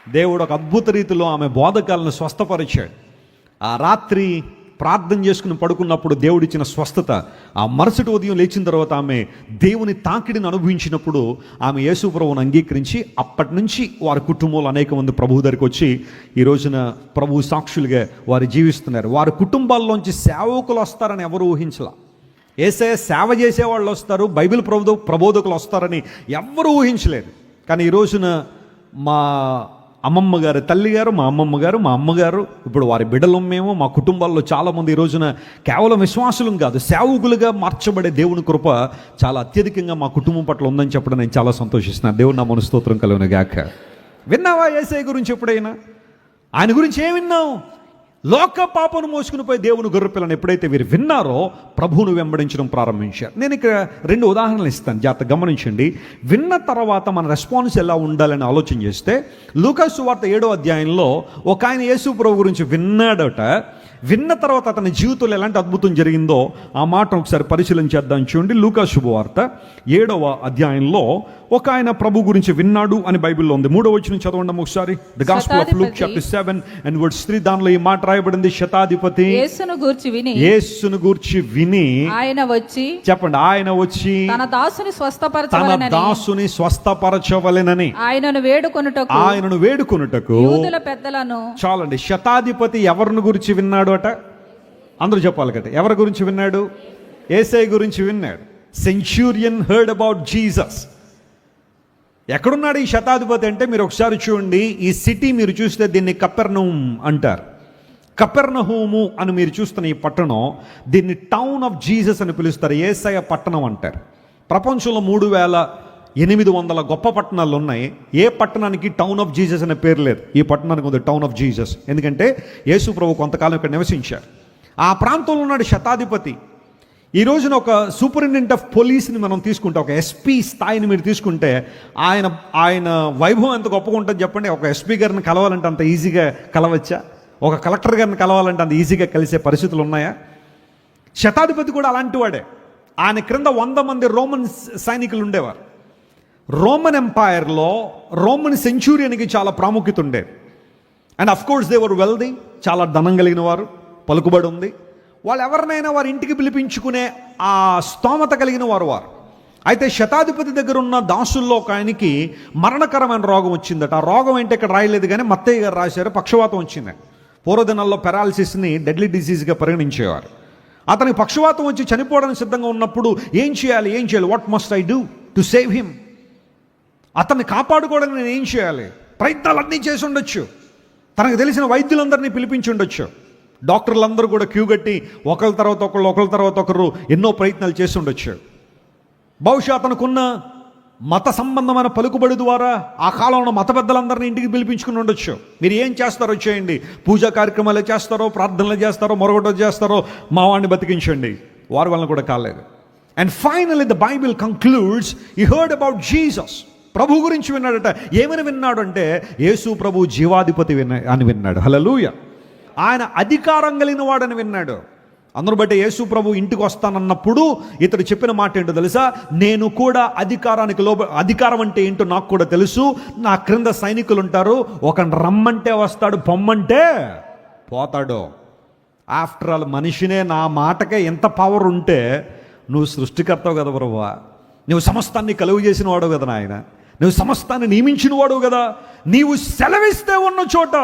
దేవుడు ఒక అద్భుత రీతిలో ఆమె బోధకాలను స్వస్థపరిచాడు. ఆ రాత్రి ప్రార్థన చేసుకుని పడుకున్నప్పుడు దేవుడిచ్చిన స్వస్థత, ఆ మరుసటి ఉదయం లేచిన తర్వాత ఆమె దేవుని తాకిడిని అనుభవించినప్పుడు ఆమె యేసు ప్రభువును అంగీకరించి అప్పటి నుంచి వారి కుటుంబంలో అనేక మంది ప్రభువు దగ్గరికి వచ్చి ఈ రోజున ప్రభు సాక్షులుగా వారు జీవిస్తున్నారు. వారి కుటుంబాల్లోంచి సేవకులు వస్తారని ఎవరు ఊహించలా. యేసయ్య సేవ చేసేవాళ్ళు వస్తారు, బైబిల్ ప్రబోధకులు వస్తారని ఎవ్వరూ ఊహించలేదు. కానీ ఈ రోజున మా అమ్మమ్మ గారు, తల్లి గారు, మా అమ్మమ్మ గారు, మా అమ్మగారు, ఇప్పుడు వారి బిడ్డలు మేము, మా కుటుంబాల్లో చాలామంది ఈ రోజున కేవలం విశ్వాసులం కాదు, సేవకులుగా మార్చబడే దేవుని కృప చాలా అత్యధికంగా మా కుటుంబం పట్ల ఉందని చెప్పడం నేను చాలా సంతోషిస్తున్నాను. దేవుడు నా మనస్తోత్రం కలుగును గాక. విన్నావా యేసయ్య గురించి ఎప్పుడైనా? ఆయన గురించి ఏం విన్నావు? లోక పాపను మోసుకుని పోయి దేవుని గొర్రెపిల్లని ఎప్పుడైతే వీరు విన్నారో ప్రభువును వెంబడించడం ప్రారంభించారు. నేను ఇక్కడ 2 ఉదాహరణలు ఇస్తాను, జాగ్రత్త గమనించండి. విన్న తర్వాత మన రెస్పాన్స్ ఎలా ఉండాలని ఆలోచన చేస్తే, లూకాసు సువార్త 7వ అధ్యాయంలో ఒక ఆయన యేసు ప్రభు గురించి విన్నాడట. విన్న తర్వాత అతని జీవితంలో ఎలాంటి అద్భుతం జరిగిందో ఆ మాట ఒకసారి పరిశీలన చేద్దాం. చూడండి, లూకాసు శుభవార్త 7వ అధ్యాయంలో ఒక ఆయన ప్రభు గురించి విన్నాడు అని బైబిల్లో ఉంది. 3వ వచనం చదవండి ఒకసారి. The gospel of Luke chapter 7 and verse 3. దానిలో ఈ మాట రాయబడింది, శతాధిపతి యేసును గూర్చి విని ఆయన వచ్చి, చెప్పండి, ఆయన వచ్చి తన దాసుని స్వస్థపరచవలెనని ఆయనను వేడుకొనుటకు యూదుల పెద్దలను. చాలండి, శతాధిపతి ఎవరిని గురించి విన్నాడు అట? అందరూ చెప్పాలి కదా. ఎవరి గురించి విన్నాడు? యేసయ్య గురించి విన్నాడు. Centurion heard about Jesus. ఎక్కడున్నాడు ఈ శతాధిపతి అంటే మీరు ఒకసారి చూడండి. ఈ సిటీ మీరు చూస్తే దీన్ని కపెర్నహూమ్ అంటారు. కపెర్నహూము అని మీరు చూస్తున్న ఈ పట్టణం, దీన్ని టౌన్ ఆఫ్ జీసస్ అని పిలుస్తారు. యేసయ్య పట్టణం అంటారు. ప్రపంచంలో 3800 గొప్ప పట్టణాలు ఉన్నాయి. ఏ పట్టణానికి టౌన్ ఆఫ్ జీసస్ అనే పేరు లేదు. ఈ పట్టణానికి ఉంది టౌన్ ఆఫ్ జీసస్. ఎందుకంటే యేసు ప్రభు కొంతకాలం ఇక్కడ నివసించారు. ఆ ప్రాంతంలో ఉన్నాడు శతాధిపతి. ఈ రోజున ఒక సూపరింటెండెంట్ ఆఫ్ పోలీస్ని మనం తీసుకుంటే, ఒక ఎస్పీ స్థాయిని మీరు తీసుకుంటే ఆయన వైభవం ఎంత గొప్పగా ఉంటుంది చెప్పండి. ఒక ఎస్పీ గారిని కలవాలంటే అంత ఈజీగా కలవచ్చా? ఒక కలెక్టర్ గారిని కలవాలంటే అంత ఈజీగా కలిసే పరిస్థితులు ఉన్నాయా? శతాధిపతి కూడా అలాంటి వాడే. ఆయన క్రింద 100 మంది రోమన్ సైనికులు ఉండేవారు. రోమన్ ఎంపైర్లో రోమన్ సెంచూరియన్కి చాలా ప్రాముఖ్యత ఉండేది. And of course they were wealthy, చాలా ధనం కలిగిన వారు, పలుకుబడి ఉంది. వాళ్ళు ఎవరినైనా వారి ఇంటికి పిలిపించుకునే ఆ స్తోమత కలిగిన వారు. అయితే శతాధిపతి దగ్గర ఉన్న దాసుల్లో ఒక ఆయనకి మరణకరమైన రోగం వచ్చిందట. ఆ రోగం ఏంటి ఇక్కడ రాయలేదు, కానీ మత్తయ్య గారు రాశారు. పక్షవాతం వచ్చింది. పూర్వదినాల్లో పెరాలసిస్ని డెడ్లీ డిసీజ్గా పరిగణించేవారు. అతనికి పక్షవాతం వచ్చి చనిపోవడానికి సిద్ధంగా ఉన్నప్పుడు ఏం చేయాలి? What must I do to save him? అతన్ని కాపాడుకోవడానికి నేను ఏం చేయాలి? ప్రయత్నాలన్నీ చేసి ఉండొచ్చు. తనకు తెలిసిన వైద్యులందరినీ పిలిపించి ఉండొచ్చు. డాక్టర్లందరూ కూడా క్యూ కట్టి ఒకరి తర్వాత ఒకరు ఎన్నో ప్రయత్నాలు చేసి ఉండొచ్చు. బహుశా అతనుకున్న మత సంబంధమైన పలుకుబడి ద్వారా ఆ కాలంలో మత పెద్దలందరినీ ఇంటికి పిలిపించుకుని ఉండొచ్చు. మీరు ఏం చేస్తారో చేయండి, పూజా కార్యక్రమాలు చేస్తారో, ప్రార్థనలు చేస్తారో, మరొకటో చేస్తారో, మా వాడిని బతికించండి. వారి వలన కూడా కాలేదు. And finally the Bible concludes, he heard about Jesus. ప్రభు గురించి విన్నాడట. ఏమని విన్నాడు అంటే, యేసు ప్రభు జీవాధిపతి అని విన్నాడు. హల్లెలూయా. ఆయన అధికారం కలిగిన వాడని విన్నాడు. అందరూ బట్టి యేసు ప్రభు ఇంటికి వస్తానన్నప్పుడు ఇతడు చెప్పిన మాట ఏంటో తెలుసా? నేను కూడా అధికారం అంటే ఏంటో నాకు కూడా తెలుసు. నా క్రింద సైనికులు ఉంటారు. ఒక రమ్మంటే వస్తాడు, పొమ్మంటే పోతాడు. ఆఫ్టర్ ఆల్ మనిషినే, నా మాటకే ఎంత పవర్ ఉంటే, నువ్వు సృష్టికర్తవు కదా ప్రభువా, నువ్వు సమస్తాన్ని కలుగు చేసిన వాడు కదా నాయన, నువ్వు సమస్తాన్ని నియమించిన వాడు కదా, నీవు సెలవిస్తే ఉన్న చోట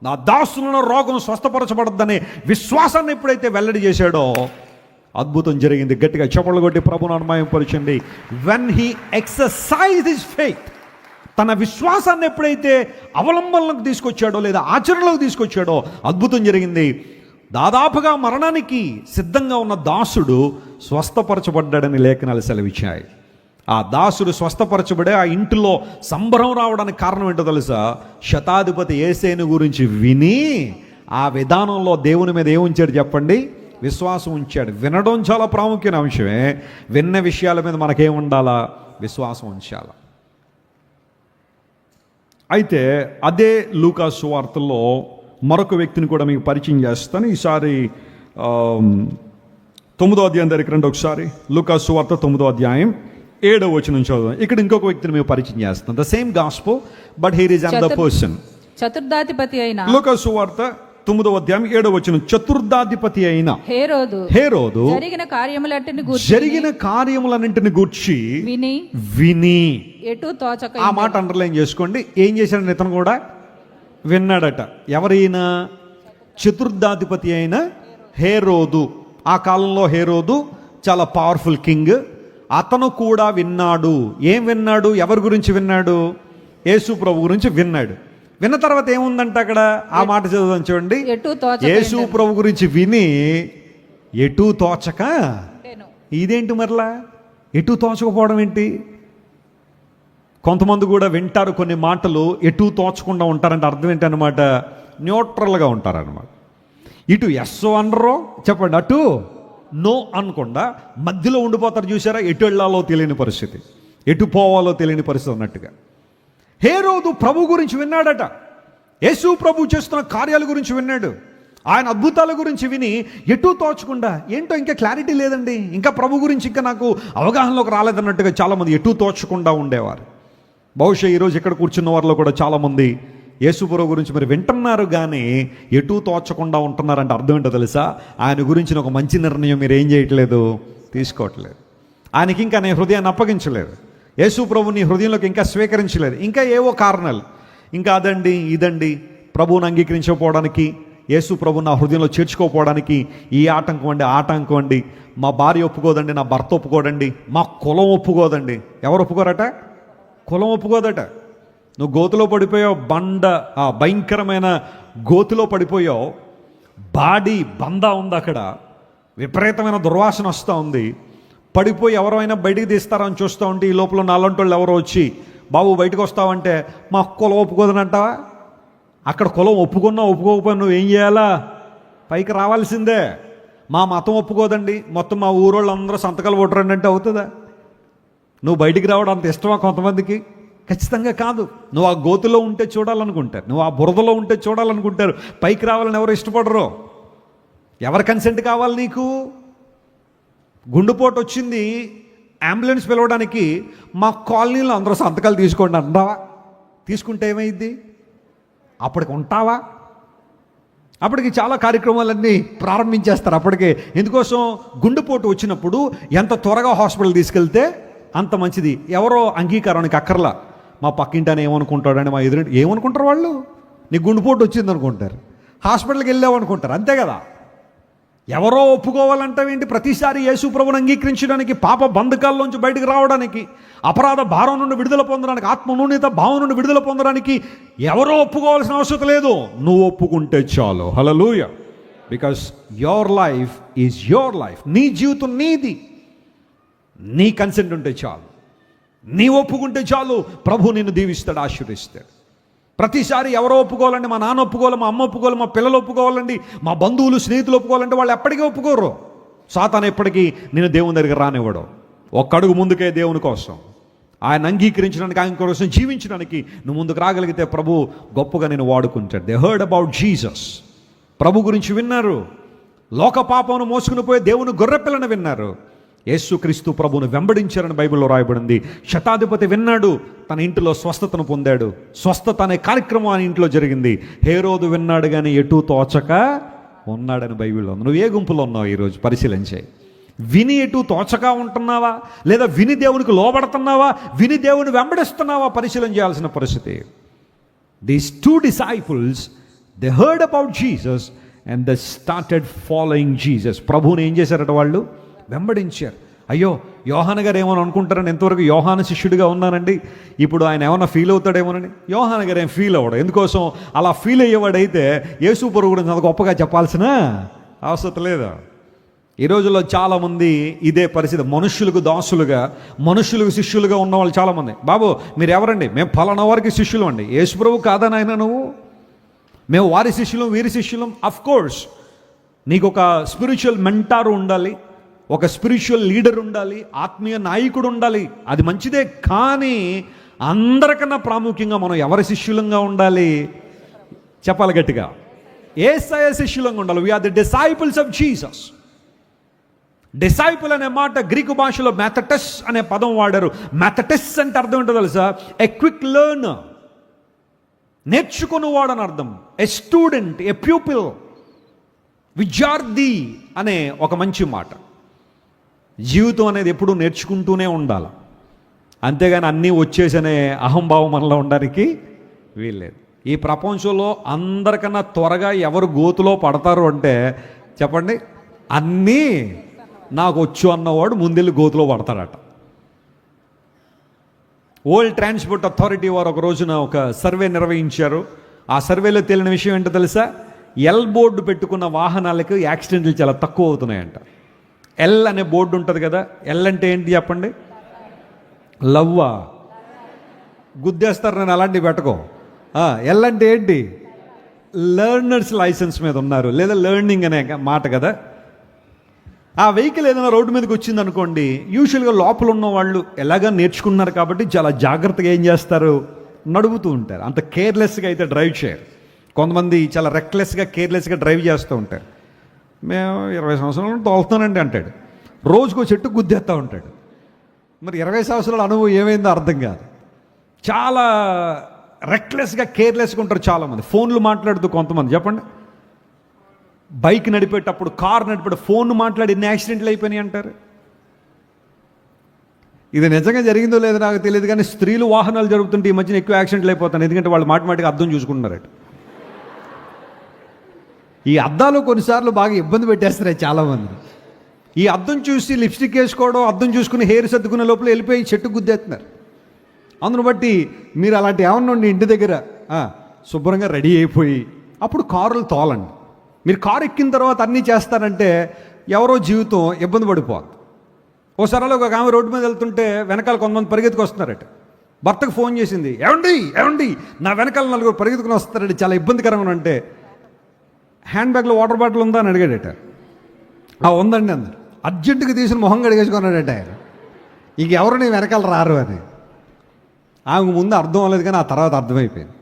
నా దాసులను రోగం స్వస్థపరచబడద్దనే విశ్వాసాన్ని ఎప్పుడైతే వెల్లడి చేశాడో అద్భుతం జరిగింది. గట్టిగా చప్పట్లు కొట్టి ప్రభువును మహిమపరచండి. When he exercise his faith, తన విశ్వాసాన్ని ఎప్పుడైతే అవలంబనలకు తీసుకొచ్చాడో లేదా ఆచరణలోకి తీసుకొచ్చాడో అద్భుతం జరిగింది. దాదాపుగా మరణానికి సిద్ధంగా ఉన్న దాసుడు స్వస్థపరచబడ్డాడని లేఖనాలు సెలవిచ్చాయి. ఆ దాసుడు స్వస్థపరచబడే ఆ ఇంటిలో సంబరం రావడానికి కారణం ఏంటో తెలుసా? శతాధిపతి యేసేను గురించి విని ఆ విధానంలో దేవుని మీద ఏముంచాడు చెప్పండి? విశ్వాసం ఉంచాడు. వినడం చాలా ప్రాముఖ్యమైన అంశమే. విన్న విషయాల మీద మనకేం ఉండాలా? విశ్వాసం ఉంచాలా. అయితే అదే లూకాసు సువార్తలో మరొక వ్యక్తిని కూడా మీకు పరిచయం చేస్తాను. ఈసారి 9వ అధ్యాయం దగ్గరికి రండి ఒకసారి. లూకాసు సువార్త 9వ అధ్యాయం 7వ వచనం చదువు. ఇక్కడ ఇంకొక వ్యక్తిని మేము పరిచయం చేస్తాం. The same gospel but here is another person. చతుర్దాధిపతి అయిన లూకా సువార్త 9వ అధ్యాయం 7వ వచనం. చతుర్దాధిపతి అయిన హేరోదు జరిగిన కార్యములన్నింటిని గూర్చి విని ఎటు తోచక. ఆ మాట అండర్లైన్ చేసుకోండి. ఏం చేశాడు? ఇతను కూడా విన్నాడట. ఎవరైనా? చతుర్దాధిపతి అయిన హేరోదు. ఆ కాలంలో హేరోదు చాలా పవర్ఫుల్ కింగ్. అతను కూడా విన్నాడు. ఏం విన్నాడు? ఎవరి గురించి విన్నాడు? యేసు ప్రభు గురించి విన్నాడు. విన్న తర్వాత ఏముందంటే అక్కడ ఆ మాట చదువుదాం చూడండి. యేసు ప్రభు గురించి విని ఎటు తోచక. ఇదేంటి మరలా? ఎటు తోచకపోవడం ఏంటి? కొంతమంది కూడా వింటారు కొన్ని మాటలు, ఎటు తోచకుండా ఉంటారంటే అర్థం ఏంటన్నమాట? న్యూట్రల్గా ఉంటారన్నమాట. ఇటు ఎస్ అనరో చెప్పండి, అటు నో అనకుండా మధ్యలో ఉండిపోతారు. చూసారా? ఎటు వెళ్ళాలో తెలియని పరిస్థితి, ఎటు పోవాలో తెలియని పరిస్థితి అన్నట్టుగా. హేరోదు ప్రభు గురించి విన్నాడట. యేసు ప్రభు చేస్తున్న కార్యాల గురించి విన్నాడు. ఆయన అద్భుతాల గురించి విని ఎటు తోచకుండా, ఏంటో ఇంకా క్లారిటీ లేదండి, ఇంకా ప్రభు గురించి ఇంకా నాకు అవగాహనలోకి రాలేదన్నట్టుగా చాలామంది ఎటు తోచకుండా ఉండేవారు. బహుశా ఈరోజు ఇక్కడ కూర్చున్న వారిలో కూడా చాలామంది యేసు ప్రభు గురించి మరి వింటున్నారు కానీ ఎటు తోచకుండా ఉంటున్నారంటే అర్థం ఏంటో తెలుసా? ఆయన గురించిన ఒక మంచి నిర్ణయం మీరు ఏం చేయట్లేదు, తీసుకోవట్లేదు. ఆయనకి ఇంకా నీ హృదయాన్ని అప్పగించలేదు. యేసు ప్రభుని హృదయంలోకి ఇంకా స్వీకరించలేదు. ఇంకా ఏవో కారణాలు, ఇంకా అదండి ఇదండి, ప్రభువుని అంగీకరించకపోవడానికి, యేసు ప్రభు నా హృదయంలో చేర్చుకోకపోవడానికి ఈ ఆటంకం అండి, ఆటంకం అండి, మా భార్య ఒప్పుకోదండి, నా భర్త ఒప్పుకోడండి, మా కులం ఒప్పుకోదండి. ఎవరు ఒప్పుకోరట? కులం ఒప్పుకోదట. నువ్వు గోతులో పడిపోయావు, భయంకరమైన గోతులో పడిపోయావు. బాడీ బందా ఉంది అక్కడ, విపరీతమైన దుర్వాసన వస్తూ ఉంది. పడిపోయి ఎవరైనా బయటికి తీస్తారని చూస్తూ ఉంటే ఈ లోపల నాలంటి వాళ్ళు ఎవరో వచ్చి, బాబు బయటకు వస్తావంటే మా కులం ఒప్పుకోదని అంటావా? అక్కడ కులం ఒప్పుకున్నా ఒప్పుకోకపోయినా నువ్వు ఏం చేయాలా? పైకి రావాల్సిందే. మా మతం ఒప్పుకోదండి, మొత్తం మా ఊరోళ్ళు అందరూ సంతకాలు ఓటరండి అంటే అవుతుందా? నువ్వు బయటికి రావడం అంత ఇష్టమా కొంతమందికి? ఖచ్చితంగా కాదు. నువ్వు ఆ గోతులో ఉంటే చూడాలనుకుంటారు, నువ్వు ఆ బురదలో ఉంటే చూడాలనుకుంటారు. పైకి రావాలని ఎవరు ఇష్టపడరు. ఎవరి కన్సెంట్ కావాలి నీకు? గుండెపోటు వచ్చింది, అంబులెన్స్ పిలవడానికి మా కాలనీలో అందరూ సంతకాలు తీసుకోండి అంటావా? తీసుకుంటే ఏమైంది? అప్పటికి ఉంటావా? అప్పటికి చాలా కార్యక్రమాలన్నీ ప్రారంభించేస్తారు. అప్పటికే ఎందుకోసం? గుండెపోటు వచ్చినప్పుడు ఎంత త్వరగా హాస్పిటల్ తీసుకెళ్తే అంత మంచిది. ఎవరో అంగీకారానికి అక్కర్లా. మా పక్కింటానే ఏమనుకుంటాడని, మా ఎదురు ఏమనుకుంటారు వాళ్ళు? నీకు గుండెపోటు వచ్చింది అనుకుంటారు, హాస్పిటల్కి వెళ్ళావు అనుకుంటారు, అంతే కదా. ఎవరో ఒప్పుకోవాలంటావేంటి? ప్రతిసారి యేసు ప్రభువుని అంగీకరించడానికి, పాప బంధకాల్లోంచి బయటకు రావడానికి, అపరాధ భారం నుండి విడుదల పొందడానికి, ఆత్మనూన్యత భావం నుండి విడుదల పొందడానికి ఎవరో ఒప్పుకోవాల్సిన అవసరం లేదు. నువ్వు ఒప్పుకుంటే చాలు. హల్లెలూయా. Because your life is your life. నీ జీవితం నీది. నీ కన్సెంట్ ఉంటే చాలు, నీ ఒప్పుకుంటే చాలు. ప్రభు నిన్ను దీవిస్తాడు, ఆశీర్వదిస్తాడు. ప్రతిసారి ఎవరో ఒప్పుకోవాలండి, మా నాన్న ఒప్పుకోవాలి, మా అమ్మ ఒప్పుకోవాలి, మా పిల్లలు ఒప్పుకోవాలండి, మా బంధువులు స్నేహితులు ఒప్పుకోవాలంటే వాళ్ళు ఎప్పటికీ ఒప్పుకోరు. సాతాను ఎప్పటికీ నేను దేవుని దగ్గర రానివ్వడు. ఒక్క అడుగు ముందుకే దేవుని కోసం, ఆయన అంగీకరించడానికి, ఆయన కోసం జీవించడానికి నువ్వు ముందుకు రాగలిగితే ప్రభు గొప్పగా నేను వాడుకుంటాడు. They heard about Jesus. ప్రభు గురించి విన్నారు. లోక పాపమును మోసుకుని పోయే దేవుని గొర్రెపిల్లను విన్నారు. యేసుక్రీస్తు ప్రభువును వెంబడించారని బైబిల్లో రాయబడింది. శతాధిపతి విన్నాడు, తన ఇంటిలో స్వస్థతను పొందాడు. స్వస్థత అనే కార్యక్రమం ఆయన ఇంట్లో జరిగింది. హేరోదు విన్నాడు కానీ ఎటు తోచక ఉన్నాడని బైబిల్లో ఉంది. నువ్వు ఏ గుంపులో ఉన్నావు ఈరోజు పరిశీలించాయి? విని ఎటు తోచగా ఉంటున్నావా, లేదా విని దేవునికి లోబడుతున్నావా, విని దేవుని వెంబడిస్తున్నావా? పరిశీలన చేయాల్సిన పరిస్థితి. These 2 disciples, they heard about Jesus and they started following Jesus. ప్రభువుని ఏం చేశారట? వాళ్ళు వెంబడించారు. అయ్యో, యోహాను గారు ఏమని అనుకుంటారని, ఎంతవరకు యోహాను శిష్యుడిగా ఉన్నానండి, ఇప్పుడు ఆయన ఏమన్నా ఫీల్ అవుతాడేమోనని. యోహాను గారు ఏం ఫీల్ అవ్వడు. ఎందుకోసం? అలా ఫీల్ అయ్యేవాడైతే యేసు ప్రభు గురించి అంత గొప్పగా చెప్పాల్సిన అవసరం లేదు. ఈ రోజుల్లో చాలామంది ఇదే పరిస్థితి. మనుషులకు దాసులుగా, మనుషులకు శిష్యులుగా ఉన్న వాళ్ళు చాలామంది. బాబు మీరు ఎవరండి? మేము ఫలానా వారికి శిష్యులు అండి. యేసు ప్రభు కాదని ఆయన నువ్వు? మేము వారి శిష్యులం, వీరి శిష్యులం. అఫ్ కోర్స్ నీకు ఒక స్పిరిచువల్ మెంటార్ ఉండాలి, ఒక స్పిరిచువల్ లీడర్ ఉండాలి, ఆత్మీయ నాయకుడు ఉండాలి, అది మంచిదే. కానీ అందరికన్నా ప్రాముఖ్యంగా మనం ఎవరి శిష్యులంగా ఉండాలి? చెప్పాలి గట్టిగా. యేసయ్య శిష్యులంగా ఉండాలి. We are the disciples of Jesus. Disciple అనే మాట గ్రీకు భాషలో మ్యాథటస్ అనే పదం వాడారు. మ్యాథటస్ అంటే అర్థం ఏంటో తెలుసా? ఎ క్విక్ లెర్నర్, నేర్చుకునేవాడు అని అర్థం. ఎ స్టూడెంట్, ఎ ప్యూపిల్, విద్యార్థి అనే ఒక మంచి మాట. జీవితం అనేది ఎప్పుడూ నేర్చుకుంటూనే ఉండాలి, అంతేగాని అన్నీ వచ్చేసనే అహంభావం మనలో ఉండడానికి వీల్లేదు. ఈ ప్రపంచంలో అందరికన్నా త్వరగా ఎవరు గోతులో పడతారు అంటే చెప్పండి, అన్నీ నాకు వచ్చు అన్నవాడు ముందెళ్ళి గోతులో పడతాడట. వరల్డ్ ట్రాన్స్పోర్ట్ అథారిటీ వారు ఒక రోజున ఒక సర్వే నిర్వహించారు. ఆ సర్వేలో తేలిన విషయం ఏంటో తెలుసా? ఎల్ బోర్డు పెట్టుకున్న వాహనాలకు యాక్సిడెంట్లు చాలా తక్కువ అవుతున్నాయంట. ఎల్ అనే బోర్డు ఉంటుంది కదా, ఎల్ అంటే ఏంటి చెప్పండి? లవ్వా? గుద్దేస్తారు, నేను అలాంటివి పెట్టుకో. ఎల్ అంటే ఏంటి? లెర్నర్స్ లైసెన్స్ మీద ఉన్నారు, లేదా లెర్నింగ్ అనే మాట కదా. ఆ వెహికల్ ఏదైనా రోడ్డు మీదకి వచ్చింది అనుకోండి, యూజువల్గా లోపల ఉన్న వాళ్ళు ఎలాగా నేర్చుకున్నారు కాబట్టి చాలా జాగ్రత్తగా ఏం చేస్తారు, నడుపుతూ ఉంటారు. అంత కేర్లెస్గా అయితే డ్రైవ్ చేయరు. కొంతమంది చాలా రెక్లెస్గా, కేర్లెస్గా డ్రైవ్ చేస్తూ ఉంటారు. మేము 20 సంవత్సరాలు తోలుతానండి అంటాడు, రోజుకో చెట్టు గుద్దేస్తూ ఉంటాడు. మరి 20 సంవత్సరాల అనుభవం ఏమైందో అర్థం కాదు. చాలా రెక్లెస్గా, కేర్లెస్గా ఉంటారు చాలామంది. ఫోన్లు మాట్లాడుతూ కొంతమంది, చెప్పండి, బైక్ నడిపేటప్పుడు, కారు నడిపేటప్పుడు ఫోన్ మాట్లాడి ఎన్ని యాక్సిడెంట్లు అయిపోయినాయి అంటారు. ఇది నిజంగా జరిగిందో లేదో నాకు తెలియదు, కానీ స్త్రీలు వాహనాలు జరుగుతుంటే ఈ మధ్యన ఎక్కువ యాక్సిడెంట్లు అయిపోతాయి. ఎందుకంటే వాళ్ళు మాటిమాటికి అద్దం చూసుకుంటున్నారట. ఈ అద్దాలు కొన్నిసార్లు బాగా ఇబ్బంది పెట్టేస్తున్నాయి చాలామంది. ఈ అద్దం చూసి లిప్స్టిక్ వేసుకోవడం, అద్దం చూసుకుని హెయిర్ సర్దుకునే లోపల వెళ్ళిపోయి చెట్టు గుద్దేస్తున్నారు. అందును బట్టి మీరు అలాంటి ఏమన్నా ఉండి ఇంటి దగ్గర శుభ్రంగా రెడీ అయిపోయి అప్పుడు కారులు తోలండి. మీరు కారు ఎక్కిన తర్వాత అన్నీ చేస్తారంటే ఎవరో జీవితం ఇబ్బంది పడిపోదు. ఓసారి ఒక ఆమె రోడ్డు మీద వెళ్తుంటే వెనకాల కొంతమంది పరిగెత్తుకు వస్తున్నారట. భర్తకు ఫోన్ చేసింది, ఏమండి నా వెనకాల నలుగురు పరిగెత్తుకుని వస్తారండి, చాలా ఇబ్బందికరంగా అంటే, హ్యాండ్ బ్యాగ్లో వాటర్ బాటిల్ ఉందా అని అడిగాడట. ఉందండి అందరు. అర్జెంటుగా తీసిన మొహం కడిగేసుకున్నాడట ఆయన. ఇక ఎవరు నీ వెనకాల రారు అని. ఆమెకు ముందు అర్థం అవ్వలేదు, కానీ ఆ తర్వాత అర్థమైపోయింది.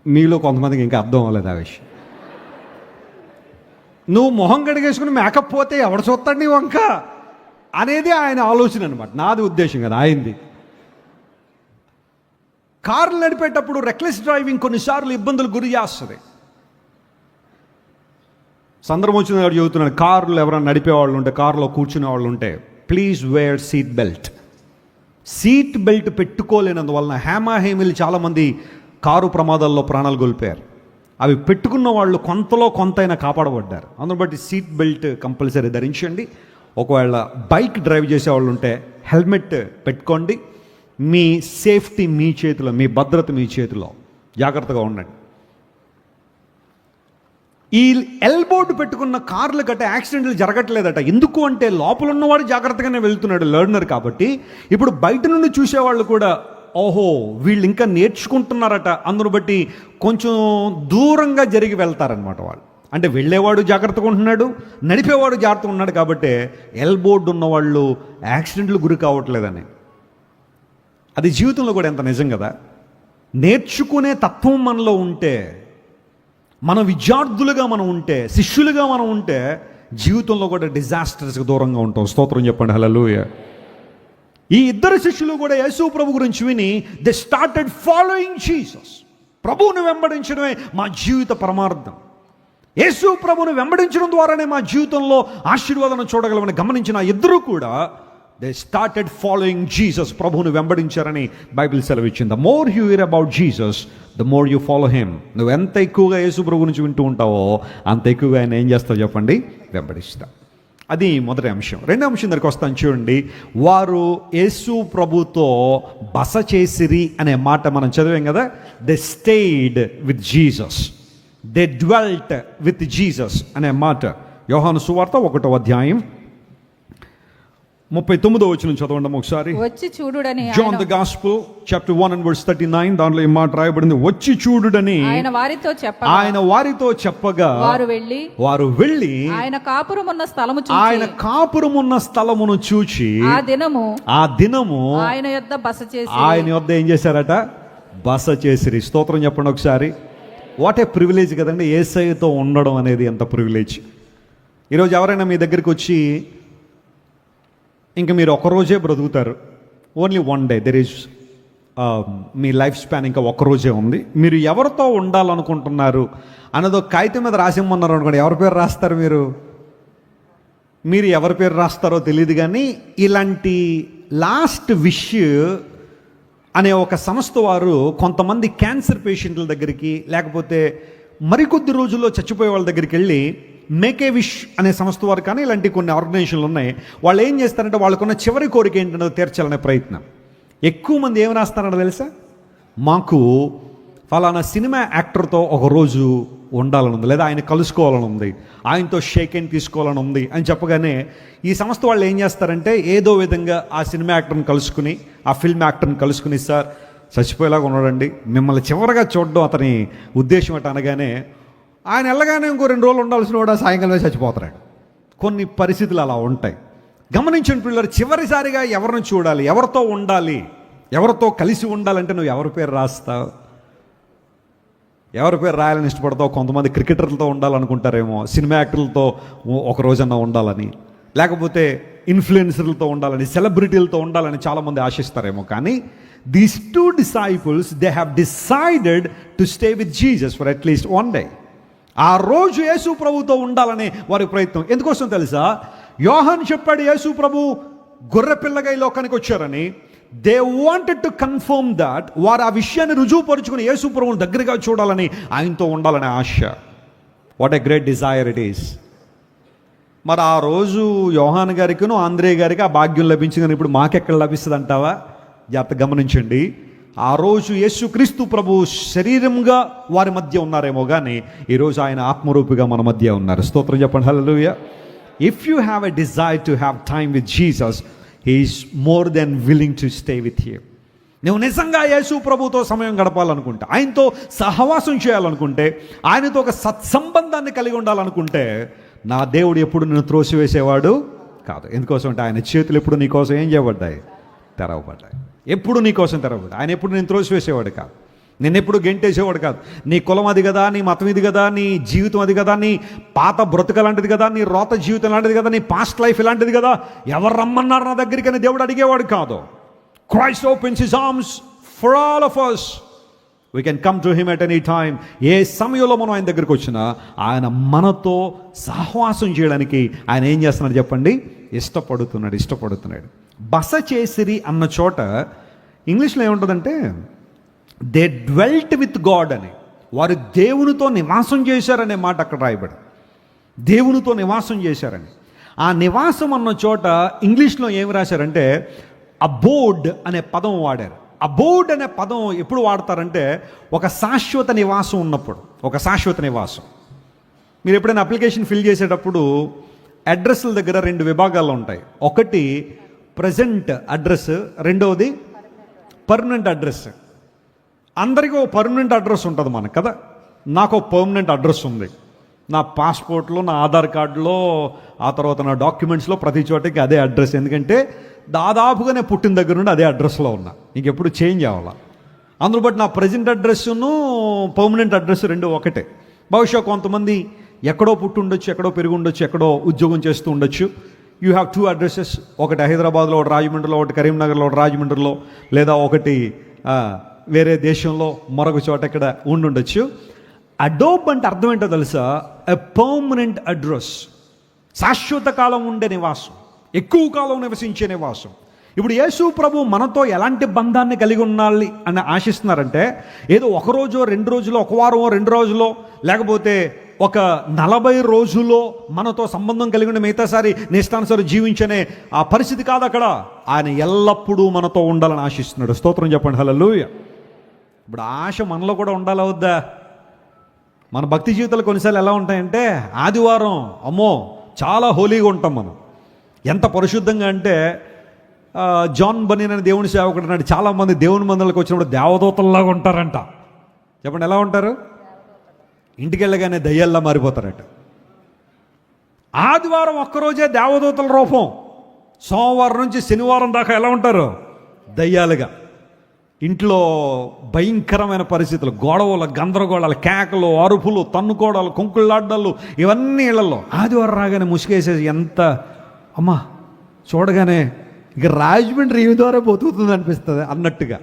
మీలో కొంతమందికి ఇంకా అర్థం అవ్వలేదు ఆ విషయం. నువ్వు మొహం కడిగేసుకుని మేకప్ పోతే ఎవడు చూస్తాడు నీ వంక అనేది ఆయన ఆలోచన అనమాట. నాది ఉద్దేశం కదా, ఆయనది. కార్లు నడిపేటప్పుడు రెక్లెస్ డ్రైవింగ్ కొన్నిసార్లు ఇబ్బందులు గురి చేస్తుంది. సందర్భం వచ్చిన వాడు చెబుతున్నాడు, కార్లు ఎవరైనా నడిపేవాళ్ళు ఉంటే, కారులో కూర్చునే వాళ్ళు ఉంటే, please wear seat belt. Seat belt పెట్టుకోలేనందువలన హేమాహేమిలు చాలామంది కారు ప్రమాదాల్లో ప్రాణాలు కోల్పోయారు. అవి పెట్టుకున్న వాళ్ళు కొంతలో కొంతైనా కాపాడబడ్డారు. అందును బట్టి సీట్ బెల్ట్ కంపల్సరీ ధరించండి. ఒకవేళ బైక్ డ్రైవ్ చేసేవాళ్ళు ఉంటే హెల్మెట్ పెట్టుకోండి. మీ సేఫ్టీ మీ చేతిలో, మీ భద్రత మీ చేతిలో. జాగ్రత్తగా ఉండండి. ఈ ఎల్బోర్డు పెట్టుకున్న కార్లు గట్ట యాక్సిడెంట్లు జరగట్లేదట. ఎందుకు అంటే లోపల ఉన్నవాడు జాగ్రత్తగానే వెళ్తున్నాడు, లెర్నర్ కాబట్టి. ఇప్పుడు బయట నుండి చూసేవాళ్ళు కూడా, ఓహో వీళ్ళు ఇంకా నేర్చుకుంటున్నారట, అందును బట్టి కొంచెం దూరంగా జరిగి వెళ్తారనమాట వాళ్ళు. అంటే వెళ్ళేవాడు జాగ్రత్తగా ఉంటున్నాడు, నడిపేవాడు జాగ్రత్తగా ఉన్నాడు కాబట్టి ఎల్బోర్డు ఉన్నవాళ్ళు యాక్సిడెంట్లు గురి కావట్లేదని. అది జీవితంలో కూడా ఎంత నిజం కదా. నేర్చుకునే తత్వం మనలో ఉంటే, మన విద్యార్థులుగా మనం ఉంటే, శిష్యులుగా మనం ఉంటే, జీవితంలో కూడా డిజాస్టర్స్కి దూరంగా ఉంటాం. స్తోత్రం చెప్పండి, హల్లెలూయా. ఈ ఇద్దరు శిష్యులు కూడా యేసు ప్రభు గురించి విని దే స్టార్టెడ్ ఫాలోయింగ్ జీసస్. ప్రభువును వెంబడించడమే మా జీవిత పరమార్థం. యేసు ప్రభువును వెంబడించడం ద్వారానే మా జీవితంలో ఆశీర్వాదం చూడగలమని గమనించిన ఇద్దరు కూడా దే స్టార్టెడ్ ఫాలోయింగ్ జీసస్. ప్రభువును వెంబడించారని బైబిల్ సెలవిచ్చింది. The more you hear about Jesus, the more you follow him. నువ్వు ఎంత ఎక్కువగా యేసు ప్రభు గురించి వింటూ ఉంటావో అంత ఎక్కువగా ఆయన ఏం చేస్తావు చెప్పండి, వెంబడిస్తా. అది మొదటి అంశం. రెండో అంశం దగ్గరికి వస్తాను చూడండి. వారు యేసు ప్రభుతో బస చేసిరి అనే మాట మనం చదివాం కదా. They stayed with Jesus, they dwelt with Jesus అనే మాట యోహాను సువార్త 1వ అధ్యాయం 39వ వచనం చదవండి ఒకసారి. వచ్చి చూడుడని, John the gospel chapter 1 and verse 39, దాంట్లో ఈ మాట రాయబడింది, వచ్చి చూడుడని ఆయన వారితో చెప్పగా వారు వెళ్ళి ఆయన కాపురమున్న స్థలమును చూచి ఆ దినము ఆయన యొద్ద ఏం చేశారట, బస చేసిరి. స్తోత్రం చెప్పండి ఒకసారి. వాట్ ఏ ప్రివిలేజ్ కదండి, యేసయ్యతో ఉండడం అనేది ఎంత ప్రివిలేజ్. ఈరోజు ఎవరైనా మీ దగ్గరికి వచ్చి ఇంకా మీరు ఒకరోజే బ్రతుకుతారు. Only one day there is, me life span ఇంకా ఒక్కరోజే ఉంది. మీరు ఎవరితో ఉండాలనుకుంటున్నారు అన్నదో కాగితం మీద రాసిమ్మన్నారు అనుకోండి, ఎవరి పేరు రాస్తారు? మీరు ఎవరి పేరు రాస్తారో తెలియదు. కానీ ఇలాంటి లాస్ట్ విష్ అనే ఒక సంస్థ వారు కొంతమంది క్యాన్సర్ పేషెంట్ల దగ్గరికి, లేకపోతే మరికొద్ది రోజుల్లో చచ్చిపోయే వాళ్ళ దగ్గరికి వెళ్ళి, మేకే విష్ అనే సంస్థ వారు కానీ ఇలాంటి కొన్ని ఆర్గనైజేషన్లు ఉన్నాయి. వాళ్ళు ఏం చేస్తారంటే వాళ్ళకున్న చివరి కోరిక ఏంటంటే తీర్చాలనే ప్రయత్నం. ఎక్కువ మంది ఏం రాస్తారో తెలుసా? మాకు ఫలానా సినిమా యాక్టర్తో ఒకరోజు ఉండాలని ఉంది, లేదా ఆయన కలుసుకోవాలని ఉంది, ఆయనతో షేక్ హ్యాండ్ తీసుకోవాలని ఉంది అని చెప్పగానే ఈ సంస్థ వాళ్ళు ఏం చేస్తారంటే ఏదో విధంగా ఆ సినిమా యాక్టర్ని కలుసుకుని, ఆ ఫిల్మ్ యాక్టర్ని కలుసుకుని, సార్ చచ్చిపోయేలాగా ఉన్నాడండి, మిమ్మల్ని చివరిగా చూడడం అతని ఉద్దేశం అట అనగానే ఆయన వెళ్ళగానే ఇంకో 2 రోజులు ఉండాల్సిన వాడు సాయంకాలమే చచ్చిపోతాడు. కొన్ని పరిస్థితులు అలా ఉంటాయి. గమనించిన పిల్లలు, చివరిసారిగా ఎవరిని చూడాలి, ఎవరితో ఉండాలి, ఎవరితో కలిసి ఉండాలంటే నువ్వు ఎవరి పేరు రాస్తావు? ఎవరి పేరు రాయాలని ఇష్టపడతావు? కొంతమంది క్రికెటర్లతో ఉండాలనుకుంటారేమో, సినిమా యాక్టర్లతో ఒక రోజన్నా ఉండాలని, లేకపోతే ఇన్ఫ్లుయెన్సర్లతో ఉండాలని, సెలబ్రిటీలతో ఉండాలని చాలామంది ఆశిస్తారేమో. కానీ these 2 disciples, they have decided to stay with Jesus for at least 1 day. ఆ రోజు యేసు ప్రభుతో ఉండాలనే వారి ప్రయత్నం. ఎందుకోసం తెలుసా? యోహాను చెప్పాడు యేసు ప్రభు గొర్రె పిల్లగా ఈ లోకానికి వచ్చారని. They wanted to confirm that, వారు ఆ విషయాన్ని రుజువుపరుచుకుని యేసు ప్రభువుని దగ్గరగా చూడాలని, ఆయనతో ఉండాలనే ఆశ. What a great desire it is. మరి ఆ రోజు యోహాను గారికిను ఆంద్రే గారికి ఆ భాగ్యం లభించింది కానీ ఇప్పుడు మాకెక్కడ లభిస్తుంది అంటావా? జాగ్రత్త గమనించండి. ఆ రోజు యేసుక్రీస్తు ప్రభు శరీరంగా వారి మధ్య ఉన్నారేమో కానీ ఈరోజు ఆయన ఆత్మరూపిగా మన మధ్య ఉన్నారు. స్తోత్రం చెప్పండి, హల్లెలూయా. If you have a desire to have time with Jesus, he is more than willing to stay with you. నువ్వు నిజంగా యేసు ప్రభుతో సమయం గడపాలనుకుంటే, ఆయనతో సహవాసం చేయాలనుకుంటే, ఆయనతో ఒక సత్సంబంధాన్ని కలిగి ఉండాలనుకుంటే, నా దేవుడు ఎప్పుడు నిన్ను త్రోసివేసేవాడు కాదు. ఎందుకోసం అంటే ఆయన చేతులు ఎప్పుడు నీ కోసం ఏం చేయబడ్డాయి? తెరవబడ్డాయి. ఎప్పుడు నీ కోసం తెరవబడ్డాయి. ఆయన ఎప్పుడు నేను త్రోసివేసేవాడు కాదు, నేను ఎప్పుడు గెంటేసేవాడు కాదు. నీ కులం అది కదా, నీ మతం ఇది కదా, నీ జీవితం అది కదా, నీ పాత బ్రతుక లాంటిది కదా, నీ రోత జీవితం లాంటిది కదా, నీ పాస్ట్ లైఫ్ ఇలాంటిది కదా, ఎవరు రమ్మన్నారు నా దగ్గరికి అని దేవుడు అడిగేవాడు కాదు. Christ opens his arms for all of us. We can come to him at any time. ఏ సమయంలో మనం ఆయన దగ్గరికి వచ్చినా ఆయన మనతో సహవాసం చేయడానికి ఆయన ఏం చేస్తున్నాడు చెప్పండి? ఇష్టపడుతున్నాడు. బస చేసిరి అన్న చోట ఇంగ్లీష్లో ఏముంటుందంటే దే డ్వెల్ట్ విత్ గాడ్ అని, వారు దేవునితో నివాసం చేశారనే మాట అక్కడ రాయబడి, దేవునితో నివాసం చేశారని. ఆ నివాసం అన్న చోట ఇంగ్లీష్లో ఏమి రాశారంటే అబోర్డ్ అనే పదం వాడారు. అబోర్డ్ అనే పదం ఎప్పుడు వాడతారంటే ఒక శాశ్వత నివాసం ఉన్నప్పుడు, ఒక శాశ్వత నివాసం. మీరు ఎప్పుడైనా అప్లికేషన్ ఫిల్ చేసేటప్పుడు అడ్రస్ల దగ్గర 2 విభాగాలు ఉంటాయి. ఒకటి ప్రజెంట్ అడ్రస్, రెండవది పర్మనెంట్ అడ్రస్. అందరికీ ఒక పర్మనెంట్ అడ్రస్ ఉంటుంది మనకు కదా. నాకు ఒక పర్మనెంట్ అడ్రస్ ఉంది. నా పాస్పోర్ట్లో, నా ఆధార్ కార్డులో, ఆ తర్వాత నా డాక్యుమెంట్స్లో ప్రతి చోటకి అదే అడ్రస్. ఎందుకంటే దాదాపుగా నేను పుట్టిన దగ్గర నుండి అదే అడ్రస్లో ఉన్నా, నీకు ఎప్పుడు చేంజ్ అవ్వాలా. అందులో బట్టి నా ప్రజెంట్ అడ్రస్ను పర్మనెంట్ అడ్రస్ 2 ఒకటే. బహుశా కొంతమంది ఎక్కడో పుట్టి ఉండొచ్చు, ఎక్కడో పెరిగి ఉండొచ్చు, ఎక్కడో ఉద్యోగం చేస్తూ ఉండొచ్చు. You have 2 addresses. ఒకటి హైదరాబాద్లో, ఒకటి రాజమండ్రిలో, ఒకటి కరీంనగర్లో, ఒకటి రాజమండ్రిలో, లేదా ఒకటి వేరే దేశంలో మరొక చోట ఎక్కడ ఉండొచ్చు. అడోబ్ అంటే అర్థం ఏంటో తెలుసా? ఎ పర్మనెంట్ అడ్రస్, శాశ్వత కాలం ఉండే నివాసం, ఎక్కువ కాలం నివసించే నివాసం. ఇప్పుడు యేసు ప్రభు మనతో ఎలాంటి బంధాన్ని కలిగి ఉండాలి అని ఆశిస్తున్నారంటే ఏదో 1 రోజు 2 రోజులో, 1 వారం 2 రోజులో, లేకపోతే ఒక 40 రోజుల్లో మనతో సంబంధం కలిగి ఉండే మిగతాసారి నిష్టానుసారి జీవించనే ఆ పరిస్థితి కాదు అక్కడ. ఆయన ఎల్లప్పుడూ మనతో ఉండాలని ఆశిస్తున్నాడు. స్తోత్రం చెప్పండి, హల్లెలూయా. ఇప్పుడు ఆశ మనలో కూడా ఉండాలా వద్దా? మన భక్తి జీవితాలు కొన్నిసార్లు ఎలా ఉంటాయంటే ఆదివారం అమ్మో చాలా హోలీగా ఉంటాం మనం. ఎంత పరిశుద్ధంగా అంటే జాన్ బనీన్ అనే దేవుని సేవకుడు అన్నాడు, చాలామంది దేవుని మందిరాలకు వచ్చినప్పుడు దేవదూతల్లాగా ఉంటారంట. చెప్పండి, ఎలా ఉంటారు? ఇంటికి వెళ్ళగానే దయ్యాల్లా మారిపోతారట. ఆదివారం ఒక్కరోజే దేవదూతల రూపం, సోమవారం నుంచి శనివారం దాకా ఎలా ఉంటారు? దయ్యాలుగా. ఇంట్లో భయంకరమైన పరిస్థితులు, గొడవలు, గందరగోళాలు, కేకలు, అరుపులు, తన్నుకోవడాలు, కుంకుళ్ళాడ్డాలు, ఇవన్నీ ఇళ్లలో. ఆదివారం రాగానే ముసుగేసేసి ఎంత అమ్మా చూడగానే ఇక రాజమండ్రి ఈ ద్వారా బతుకుతుంది అనిపిస్తుంది అన్నట్టుగా.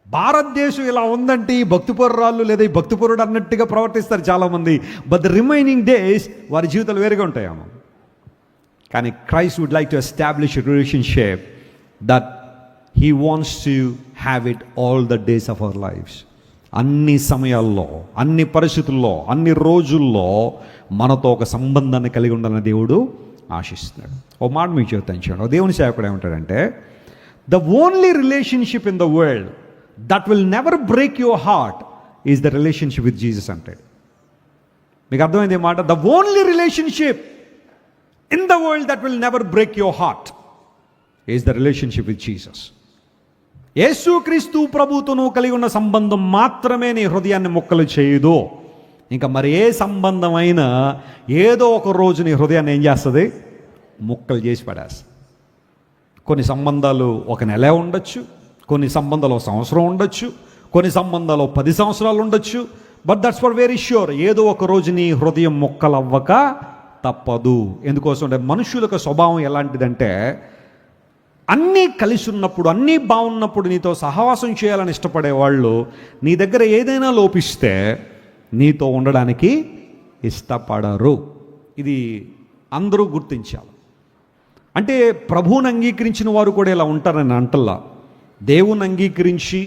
భారతదేశం ఇలా ఉందంటే ఈ భక్తిపరురాళ్ళు లేదా ఈ భక్తిపరుడు అన్నట్టుగా ప్రవర్తిస్తారు చాలామంది. బట్ ద రిమైనింగ్ డేస్ వారి జీవితాలు వేరుగా ఉంటాయేమో. కానీ Christ would like to establish a relationship that he wants to have it all the days of our lifes. అన్ని సమయాల్లో, అన్ని పరిస్థితుల్లో, అన్ని రోజుల్లో మనతో ఒక సంబంధాన్ని కలిగి ఉండాలని దేవుడు ఆశిస్తున్నాడు. ఓ మాట మీకు చెప్తాను చూడండి. దేవుని సేవకుడు ఏమంటాడంటే, the only relationship in the world that will never break your heart is the relationship with Jesus అంటాడు. మీకు అర్థమైంది ఈ మాట? The only relationship in the world that will never break your heart is the relationship with Jesus. యేసుక్రీస్తు ప్రభువుతో నువ్వు కలిగి ఉన్న సంబంధం మాత్రమే నీ హృదయాన్ని ముక్కలు చేయదు. ఇంకా మరి ఏ సంబంధం అయినా ఏదో ఒక రోజు నీ హృదయాన్ని ఏం చేస్తుంది? ముక్కలు చేసి పడేస్తుంది. కొన్ని సంబంధాలు ఒక నెల ఉండొచ్చు, కొన్ని సంబంధాలు ఒక సంవత్సరం ఉండొచ్చు, కొన్ని సంబంధాలు 10 సంవత్సరాలు ఉండొచ్చు. But that's for very sure, ఏదో ఒక రోజు నీ హృదయం ముక్కలవ్వక తప్పదు. ఎందుకోసం అంటే మనుషుల యొక్క స్వభావం ఎలాంటిదంటే, అన్నీ కలిసి ఉన్నప్పుడు, అన్నీ బాగున్నప్పుడు నీతో సహవాసం చేయాలని ఇష్టపడే వాళ్ళు నీ దగ్గర ఏదైనా లోపిస్తే నీతో ఉండడానికి ఇష్టపడరు. ఇది అందరూ గుర్తించాలి. అంటే ప్రభువుని అంగీకరించిన వారు కూడా ఇలా ఉంటారని అంటల్లా. దేవుని అంగీకరించి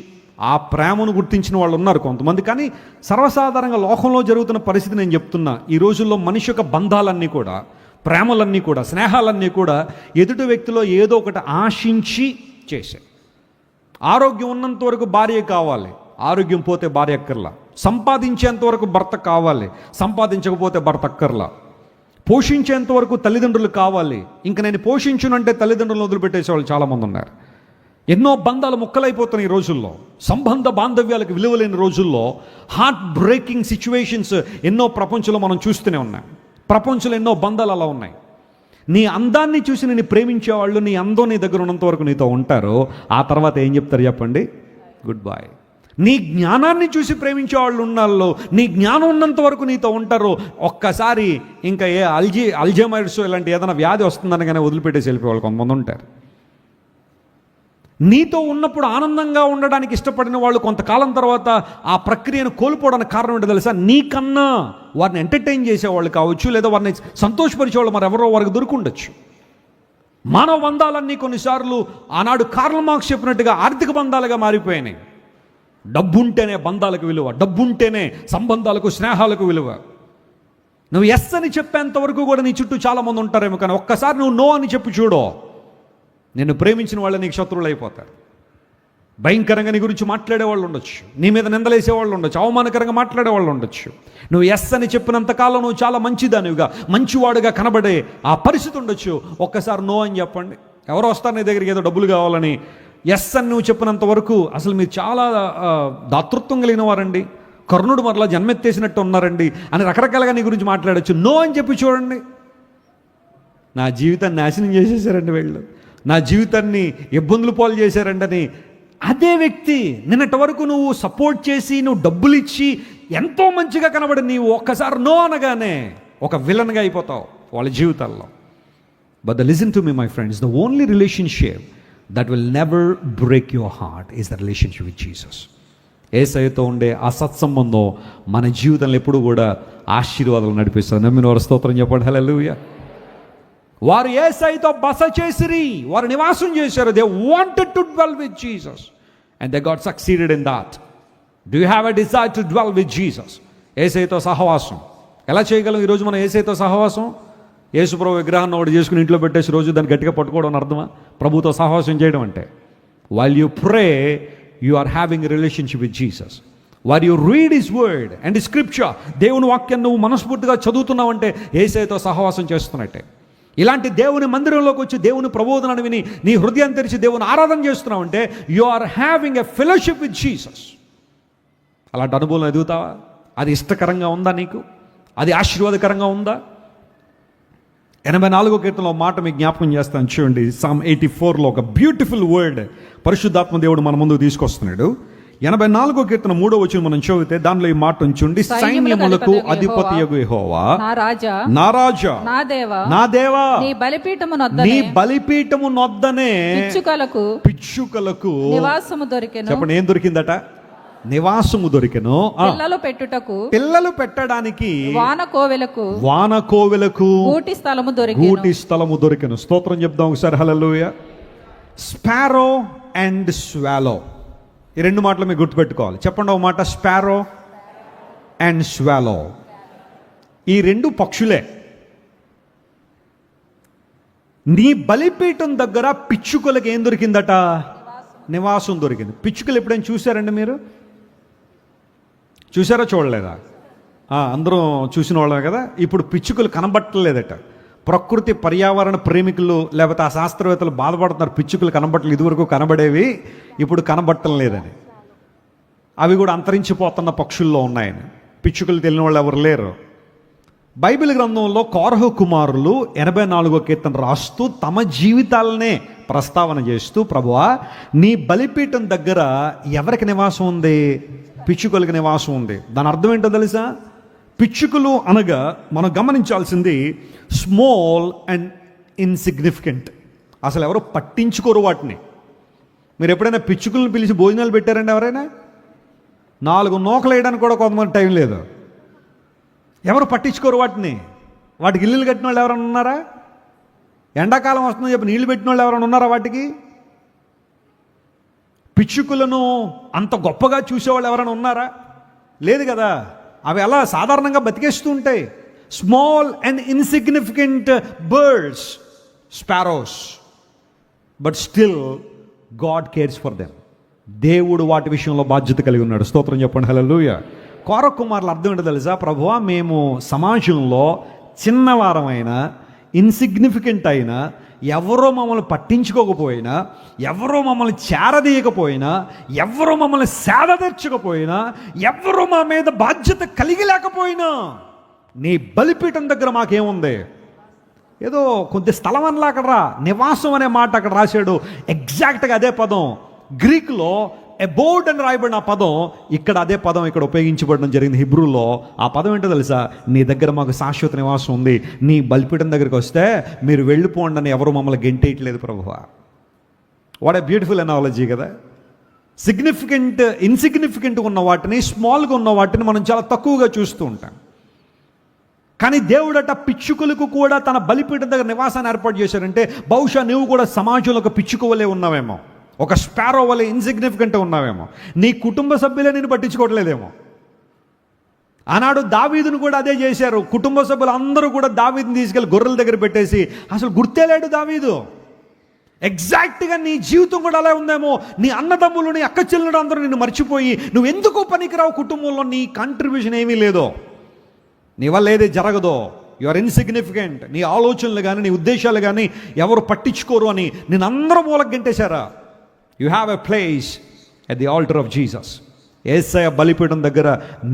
ఆ ప్రేమను గుర్తించిన వాళ్ళు ఉన్నారు కొంతమంది. కానీ సర్వసాధారణంగా లోకంలో జరుగుతున్న పరిస్థితి నేను చెప్తున్నా. ఈ రోజుల్లో మనిషి యొక్క బంధాలన్నీ కూడా, ప్రేమలన్నీ కూడా, స్నేహాలన్నీ కూడా ఎదుటి వ్యక్తిలో ఏదో ఒకటి ఆశించి చేసే. ఆరోగ్యం ఉన్నంత వరకు భార్య కావాలి, ఆరోగ్యం పోతే భార్య అక్కర్లా. సంపాదించేంత వరకు భర్త కావాలి, సంపాదించకపోతే భర్త అక్కర్లా. పోషించేంత వరకు తల్లిదండ్రులు కావాలి, ఇంక నేను పోషించునంటే తల్లిదండ్రులను వదిలిపెట్టేసే వాళ్ళు చాలామంది ఉన్నారు. ఎన్నో బంధాలు ముక్కలైపోతున్నాయి ఈ రోజుల్లో. సంబంధ బాంధవ్యాలకు విలువలేని రోజుల్లో హార్ట్ బ్రేకింగ్ సిచ్యువేషన్స్ ఎన్నో ప్రపంచంలో మనం చూస్తూనే ఉన్నాం. ప్రపంచంలో ఎన్నో బంధాలు అలా ఉన్నాయి. నీ అందాన్ని చూసి నేను ప్రేమించేవాళ్ళు నీ అందం నీ దగ్గర ఉన్నంత వరకు నీతో ఉంటారు. ఆ తర్వాత ఏం చెప్తారు చెప్పండి? Good bye. నీ జ్ఞానాన్ని చూసి ప్రేమించేవాళ్ళు ఉన్నాళ్ళు, నీ జ్ఞానం ఉన్నంత వరకు నీతో ఉంటారు. ఒక్కసారి ఇంకా ఏ అల్జైమర్స్ ఇలాంటి ఏదైనా వ్యాధి వస్తుందనగానే వదిలిపెట్టేసి వెళ్ళిపోయేవాళ్ళు కొంతమంది ఉంటారు. నీతో ఉన్నప్పుడు ఆనందంగా ఉండడానికి ఇష్టపడిన వాళ్ళు కొంతకాలం తర్వాత ఆ ప్రక్రియను కోల్పోవడానికి కారణం ఏంటో తెలుసా? నీకన్నా వారిని ఎంటర్టైన్ చేసేవాళ్ళు కావచ్చు, లేదా వారిని సంతోషపరిచేవాళ్ళు మరెవరో వారికి దొరుకుండొచ్చు. మానవ బంధాలన్నీ కొన్నిసార్లు ఆనాడు కార్ల్ మార్క్స్ చెప్పినట్టుగా ఆర్థిక బంధాలుగా మారిపోయినాయి. డబ్బుంటేనే బంధాలకు విలువ, డబ్బుంటేనే సంబంధాలకు, స్నేహాలకు విలువ. నువ్వు ఎస్ అని చెప్పేంత వరకు కూడా నీ చుట్టూ చాలామంది ఉంటారేమో, కానీ ఒక్కసారి నువ్వు నో అని చెప్పి చూడో, నిన్ను ప్రేమించిన వాళ్ళు నీకు శత్రువులు అయిపోతారు. భయంకరంగా నీ గురించి మాట్లాడేవాళ్ళు ఉండొచ్చు, నీ మీద నిందలేసేవాళ్ళు ఉండొచ్చు, అవమానకరంగా మాట్లాడేవాళ్ళు ఉండొచ్చు. నువ్వు ఎస్ అని చెప్పినంతకాలం నువ్వు చాలా మంచిదానివిగా, మంచివాడుగా కనబడే ఆ పరిస్థితి ఉండొచ్చు. ఒక్కసారి నో అని చెప్పండి. ఎవరో వస్తారు నీ దగ్గరికి ఏదో డబ్బులు కావాలని. ఎస్ అని నువ్వు చెప్పినంత వరకు అసలు మీరు చాలా దాతృత్వం కలిగిన వారండి, కర్ణుడు మరలా జన్మెత్తేసినట్టు ఉన్నారండి అని రకరకాలుగా నీ గురించి మాట్లాడచ్చు. నో అని చెప్పి చూడండి. నా జీవితాన్ని నాశనం చేసేసారండి వీళ్ళు, నా జీవితాన్ని ఇబ్బందులు పాలు చేశారంటని అదే వ్యక్తి నిన్నటి వరకు నువ్వు సపోర్ట్ చేసి నువ్వు డబ్బులు ఇచ్చి ఎంతో మంచిగా కనబడి నీవు ఒక్కసారి నో అనగానే ఒక విలన్గా అయిపోతావు వాళ్ళ జీవితాల్లో. But listen to me my friends, the only relationship that will never break your heart is the relationship with Jesus. యేసయ్యతో ఉండే ఆ సత్సంబంధం మన జీవితంలో ఎప్పుడు కూడా ఆశీర్వాదాలు నడిపిస్తుంది. నమ్మిన వారు స్తోత్రం చెప్పండి. హల్లెలూయా. వారు యేసయ్యతో బస చేసిరి, వారు నివాసం చేశారు. They wanted to dwell with Jesus and they got succeeded in that. Do you have a desire to dwell with Jesus? యేసయ్యతో సహవాసం ఎలా చేయగలం? ఈరోజు మనం యేసయ్యతో సహవాసం, యేసుప్రభు విగ్రహాన్ని ఒకటి చేసుకుని ఇంట్లో పెట్టేసి రోజు దాన్ని గట్టిగా పట్టుకోవడం అని అర్థమా? ప్రభుతో సహవాసం చేయడం అంటే while you pray you are having a relationship with Jesus. While you read his word and scripture, దేవుని వాక్యం నువ్వు మనస్ఫూర్తిగా చదువుతున్నావంటే యేసయ్యతో సహవాసం చేస్తున్నట్టే. ఇలాంటి దేవుని మందిరంలోకి వచ్చి దేవుని ప్రబోధనను విని నీ హృదయం తెరిచి దేవుని ఆరాధన చేస్తున్నావంటే you are having a fellowship with Jesus. అలాంటి అనుభవం ఎదుగుతావా? అది ఇష్టకరంగా ఉందా నీకు? అది ఆశీర్వాదకరంగా ఉందా? 84వ కీర్తనలో మాట మీకు జ్ఞాపకం చేస్తాను చూడండి. Psalm 84లో ఒక బ్యూటిఫుల్ వర్డ్ పరిశుద్ధాత్మ దేవుడు మన ముందుకు తీసుకొస్తున్నాడు. 84వ కీర్తన 3వ వచనం మనం చదివితే దానిలో ఈ మాట ఉంచుండి, సైన్యములకు అధిపతియగు యెహోవా నా రాజా నా రాజా నా దేవా నా దేవా నీ బలిపీఠము నీ నొద్దనే బలిపీఠము నొద్దనే పిచ్చుకలకు నివాసము దొరికెను. చెప్పండి, ఏం దొరికిందట? నివాసము దొరికెను. పిల్లలు పెట్టుటకు పిల్లలు పెట్టడానికి వాన కోవెలకు గూటి స్థలము దొరికెను. స్తోత్రం చెప్దాం ఒకసారి, హల్లెలూయా. స్పారో అండ్ స్వాలో, ఈ రెండు మాటలు మీరు గుర్తుపెట్టుకోవాలి. చెప్పండి ఒక మాట, స్పారో అండ్ స్వాలో. ఈ రెండు పక్షులే. నీ బలిపీఠం దగ్గర పిచ్చుకలకు ఏం దొరికిందట? నివాసం దొరికింది. పిచ్చుకలు ఎప్పుడైనా చూసారండి మీరు? చూసారా చూడలేదా? అందరం చూసిన వాళ్ళమే కదా. ఇప్పుడు పిచ్చుకలు కనబట్టలేదట. ప్రకృతి పర్యావరణ ప్రేమికులు లేకపోతే ఆ శాస్త్రవేత్తలు బాధపడుతున్నారు, పిచ్చుకలు కనబట్టలేదు, ఇదివరకు కనబడేవి ఇప్పుడు కనబట్టం లేదని. అవి కూడా అంతరించిపోతున్న పక్షుల్లో ఉన్నాయని. పిచ్చుకలు తెలియని వాళ్ళు ఎవరు లేరు. బైబిల్ గ్రంథంలో కోరహు కుమారులు 84వ కీర్తన రాస్తూ తమ జీవితాలనే ప్రస్తావన చేస్తూ, ప్రభువా నీ బలిపీఠం దగ్గర ఎవరికి నివాసం ఉంది? పిచ్చుకలకు నివాసం ఉంది. దాని అర్థం ఏంటో తెలుసా? పిచ్చుకలు అనగా మనం గమనించాల్సింది స్మాల్ అండ్ ఇన్సిగ్నిఫికెంట్. అసలు ఎవరు పట్టించుకోరు వాటిని. మీరు ఎప్పుడైనా పిచ్చుకలను పిలిచి భోజనాలు పెట్టారండి? ఎవరైనా 4 నూకలు వేయడానికి కూడా కొంతమంది టైం లేదు. ఎవరు పట్టించుకోరు వాటిని. వాటికి ఇల్లులు కట్టిన వాళ్ళు ఎవరైనా ఉన్నారా? ఎండాకాలం వస్తుందని చెప్పి నీళ్లు పెట్టిన వాళ్ళు ఎవరైనా ఉన్నారా వాటికి? పిచ్చుకలను అంత గొప్పగా చూసేవాళ్ళు ఎవరైనా ఉన్నారా? లేదు కదా. అవి అలా సాధారణంగా బతికేస్తూ ఉంటాయి. Small and insignificant birds, sparrows, but still God cares for them. దేవుడు వాటి విషయంలో బాధ్యత కలిగి ఉన్నాడు. స్తోత్రం చెప్పండి, హల్లెలూయా. కోర కుమారుల అర్థం ఏంటో తెలుసా? ప్రభువా మేము సమాజంలో చిన్నవారమైనా, ఇన్సిగ్నిఫికెంట్ అయినా, ఎవరో మమ్మల్ని పట్టించుకోకపోయినా, ఎవరో మమ్మల్ని చేరదీయకపోయినా, ఎవరో మమ్మల్ని సేదతీర్చకపోయినా, ఎవరో మా మీద బాధ్యత కలిగి లేకపోయినా, నీ బలిపీఠం దగ్గర మాకేముంది? ఏదో కొద్ది స్థలం అనలా అక్కడ నివాసం అనే మాట అక్కడ రాశాడు. ఎగ్జాక్ట్గా అదే పదం గ్రీకులో అబోర్డ్ అని రాయబడిన ఆ పదం ఇక్కడ అదే పదం ఇక్కడ ఉపయోగించబడడం జరిగింది హిబ్రూలో. ఆ పదం ఏంటో తెలుసా? నీ దగ్గర మాకు శాశ్వత నివాసం ఉంది. నీ బలిపీఠం దగ్గరికి వస్తే మీరు వెళ్ళిపోండి అని ఎవరు మమ్మల్ని గెంటేయట్లేదు ప్రభువా. వాట్ ఏ బ్యూటిఫుల్ అనాలజీ కదా. ఇన్సిగ్నిఫికెంట్గా ఉన్న వాటిని, స్మాల్గా ఉన్న వాటిని మనం చాలా తక్కువగా చూస్తూ ఉంటాం. కానీ దేవుడట పిచ్చుకలకు కూడా తన బలిపీఠం దగ్గర నివాసాన్ని ఏర్పాటు చేశారంటే బహుశా నువ్వు కూడా సమాజంలో ఒక పిచ్చుక వలె ఉన్నావేమో, ఒక స్పారో వలె ఇన్సిగ్నిఫికెంట్ ఉన్నావేమో. నీ కుటుంబ సభ్యులే నేను పట్టించుకోవట్లేదేమో. ఆనాడు దావీదును కూడా అదే చేశారు. కుటుంబ సభ్యులు అందరూ కూడా దావీదుని తీసుకెళ్ళి గొర్రెల దగ్గర పెట్టేసి అసలు గుర్తేలేడు దావీదు. ఎగ్జాక్ట్గా నీ జీవితం కూడా అలా ఉందేమో. నీ అన్నదమ్ములు, నీ అక్క చెల్లెలు అందరూ నిన్ను మర్చిపోయి నువ్వు ఎందుకు పనికిరావు, కుటుంబంలో నీ కాంట్రిబ్యూషన్ ఏమీ లేదో, నీ వల్ల ఏది జరగదో, యు ఆర్ ఇన్సిగ్నిఫికెంట్, నీ ఆలోచనలు కానీ నీ ఉద్దేశాలు కానీ ఎవరు పట్టించుకోరు అని నేను అందరూ మూలకు గంటేశారా? You have a place at the altar of Jesus. యేసయ్య బలిపీఠం దగ్గర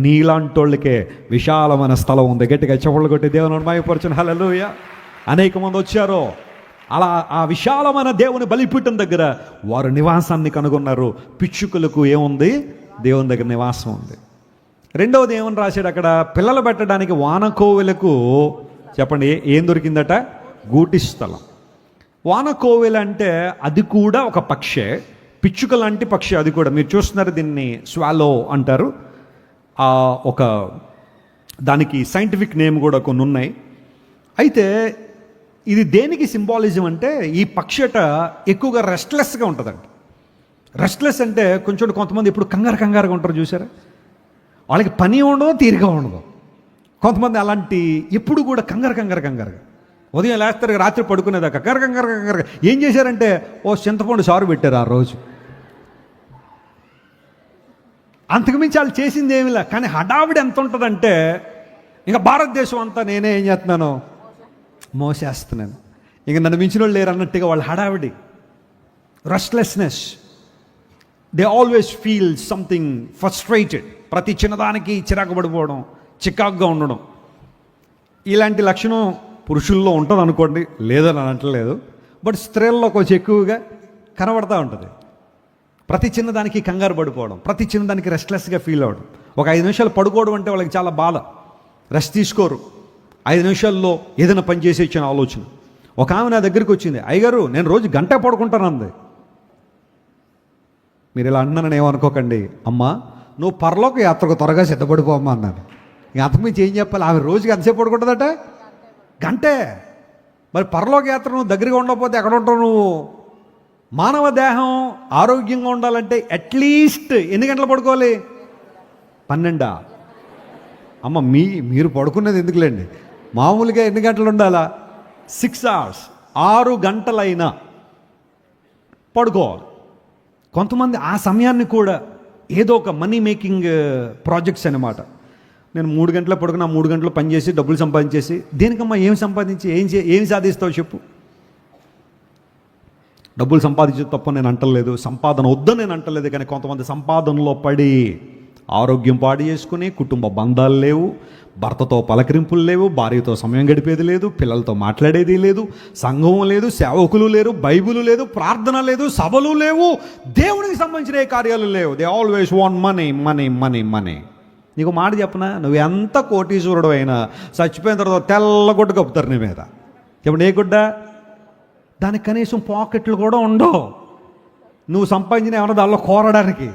నీలాంటోళ్ళకే విశాలమైన స్థలం ఉంది. గట్టిగా చెవులు కొట్టి దేవుని మహిమపరచును, హల్లెలూయా. అనేక మంది వచ్చారో అలా ఆ విశాలమైన దేవుని బలిపీఠం దగ్గర వారు నివాసాన్ని కనుగొన్నారు. పిచ్చుకలకు ఏముంది? దేవుని దగ్గర నివాసం ఉంది. రెండవది ఏమని రాశాడు అక్కడ? పిల్లలు పెట్టడానికి వానకోవెలకు చెప్పండి ఏం దొరికిందట? గూటి స్థలం. వానకోవెల అంటే అది కూడా ఒక పక్షే, పిచ్చుక లాంటి పక్షి అది కూడా. మీరు చూస్తున్నారు దీన్ని స్వాలో అంటారు. ఒక దానికి సైంటిఫిక్ నేమ్ కూడా కొన్ని ఉన్నాయి. అయితే ఇది దేనికి సింబాలిజం అంటే ఈ పక్షి అట ఎక్కువగా రెస్ట్లెస్గా ఉంటుందంట. రెస్ట్లెస్ అంటే కొంతమంది ఇప్పుడు కంగారుగా ఉంటారు చూసారా? వాళ్ళకి పని ఉండదు, తీరిక ఉండదు. కొంతమంది అలాంటి ఎప్పుడు కూడా కంగారుగా ఉదయం లేస్తారు, రాత్రి పడుకునేదాకా కంగారుగా ఏం చేశారంటే ఓ చింతపండు సారు పెట్టారు ఆ రోజు. అంతకుమించి వాళ్ళు చేసింది ఏమిలా. కానీ హడావిడి ఎంత ఉంటుందంటే ఇంకా భారతదేశం అంతా నేనే ఏం చేస్తున్నాను, మోసేస్తున్నాను, ఇంక నన్ను మించిన వాళ్ళు లేరు అన్నట్టుగా వాళ్ళ హడావిడి, restlessness. They always feel something frustrated. ప్రతి చిన్నదానికి చిరాకు పడిపోవడం, చికాకుగా ఉండడం. ఇలాంటి లక్షణం పురుషుల్లో ఉంటుంది అనుకోండి, లేదని అనట్లేదు, బట్ స్త్రీల్లో కొంచెం ఎక్కువగా కనబడతా ఉంటుంది. ప్రతి చిన్నదానికి కంగారు పడిపోవడం, ప్రతి చిన్నదానికి రెస్ట్లెస్గా ఫీల్ అవ్వడం. ఒక 5 నిమిషాలు పడుకోవడం అంటే వాళ్ళకి చాలా బాధ, రెస్ట్ తీసుకోరు. 5 నిమిషాల్లో ఏదైనా పని చేసి ఇచ్చిన ఆలోచన. ఒక ఆమె నా దగ్గరికి వచ్చింది, అయ్యగారు నేను రోజు గంట పడుకుంటాను అంది. మీరు ఇలా అన్నానని ఏమనుకోకండి, అమ్మా నువ్వు పరలోక యాత్రకు త్వరగా సిద్ధపడిపోమ్మా అన్నాను. ఇంక అంతకుమించి ఏం చెప్పాలి? ఆమె రోజుకి ఎంతసేపు పడుకుంటుందట? గంటే. మరి పరలోక యాత్ర నువ్వు దగ్గరగా ఉండకపోతే ఎక్కడ ఉంటావు నువ్వు? మానవ దేహం ఆరోగ్యంగా ఉండాలంటే అట్లీస్ట్ ఎన్ని గంటలు పడుకోవాలి? 12. అమ్మ మీరు పడుకునేది ఎందుకులేండి, మామూలుగా ఎన్ని గంటలు ఉండాలా? 6 hours, 6 గంటలైనా పడుకోవాలి. కొంతమంది ఆ సమయాన్ని కూడా ఏదో ఒక మనీ మేకింగ్ ప్రాజెక్ట్స్ అన్నమాట. నేను 3 గంటల పడుకున్నా, 3 గంటలు పనిచేసి డబ్బులు సంపాదించేసి, దేనికమ్మా ఏం సంపాదించి ఏం సాధిస్తావు చెప్పు? డబ్బులు సంపాదించే తప్ప నేను అంటలేదు, సంపాదన వద్దని నేను అంటలేదు. కానీ కొంతమంది సంపాదనలో పడి ఆరోగ్యం పాడు చేసుకుని, కుటుంబ బంధాలు లేవు, భర్తతో పలకరింపులు లేవు, భార్యతో సమయం గడిపేది లేదు, పిల్లలతో మాట్లాడేది లేదు, సంఘం లేదు, సేవకులు లేరు, బైబిల్ లేదు, ప్రార్థన లేదు, సభలు లేవు, దేవునికి సంబంధించిన ఏ కార్యాలు లేవు. They always want money money money money. నీకు మాట చెప్పనా, నువ్వు ఎంత కోటీశ్వరుడు అయినా చచ్చిపోయిన తర్వాత తెల్లగొడ్డ కప్పుతారు నీ మీద. ఇప్పుడు ఏ గుడ్డ? దానికి కనీసం పాకెట్లు కూడా ఉండవు. నువ్వు సంపాదించిన ఏమన్నా దానిలో కోరడానికి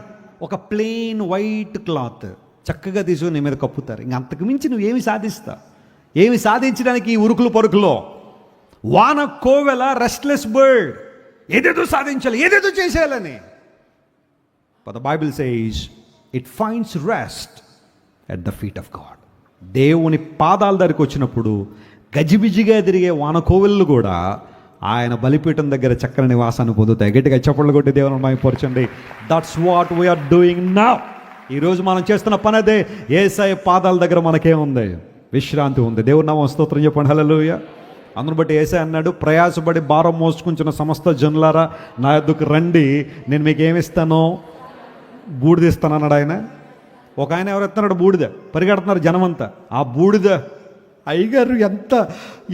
ఒక ప్లెయిన్ వైట్ క్లాత్ చక్కగా తీసుకుని నీ మీద కప్పుతారు. ఇంక అంతకు మించి నువ్వేమి సాధిస్తావు? ఏమి సాధించడానికి ఈ ఉరుకులు పరుకులో? వాన కోవెల, రెస్ట్లెస్ బర్డ్, ఏదేదో సాధించాలి, ఏదేదో చేసేయాలని. But the Bible says it finds rest at the feet of God. దేవుని పాదాల దగ్గరికి వచ్చినప్పుడు గజిబిజిగా తిరిగే వాన కోవెళ్ళు కూడా ఆయన బలిపీఠం దగ్గర చక్కని నివాసాన్ని పొందుతాయి. గట్టిగా చప్పట్లు కొట్టి దేవుని మహిమపరచండి. That's what we are doing now. ఈరోజు మనం చేస్తున్న పని అదే. యేసయ్య పాదాల దగ్గర మనకేముంది? విశ్రాంతి ఉంది. దేవుని నామం స్తోత్రం చెప్పండి. హల్లెలూయా. అందును బట్టి యేసయ్య అన్నాడు, ప్రయాసపడి భారం మోసుకుంటున్న సమస్త జనులారా నా యొద్దకు రండి, నేను మీకు ఏమిస్తాను? బూడిద ఇస్తాను అన్నాడు ఆయన. ఒక ఆయన ఎవరు ఎత్తున్నాడు? బూడిద. పరిగెడుతున్నారు జనమంతా. ఆ బూడిద, అయ్యగారు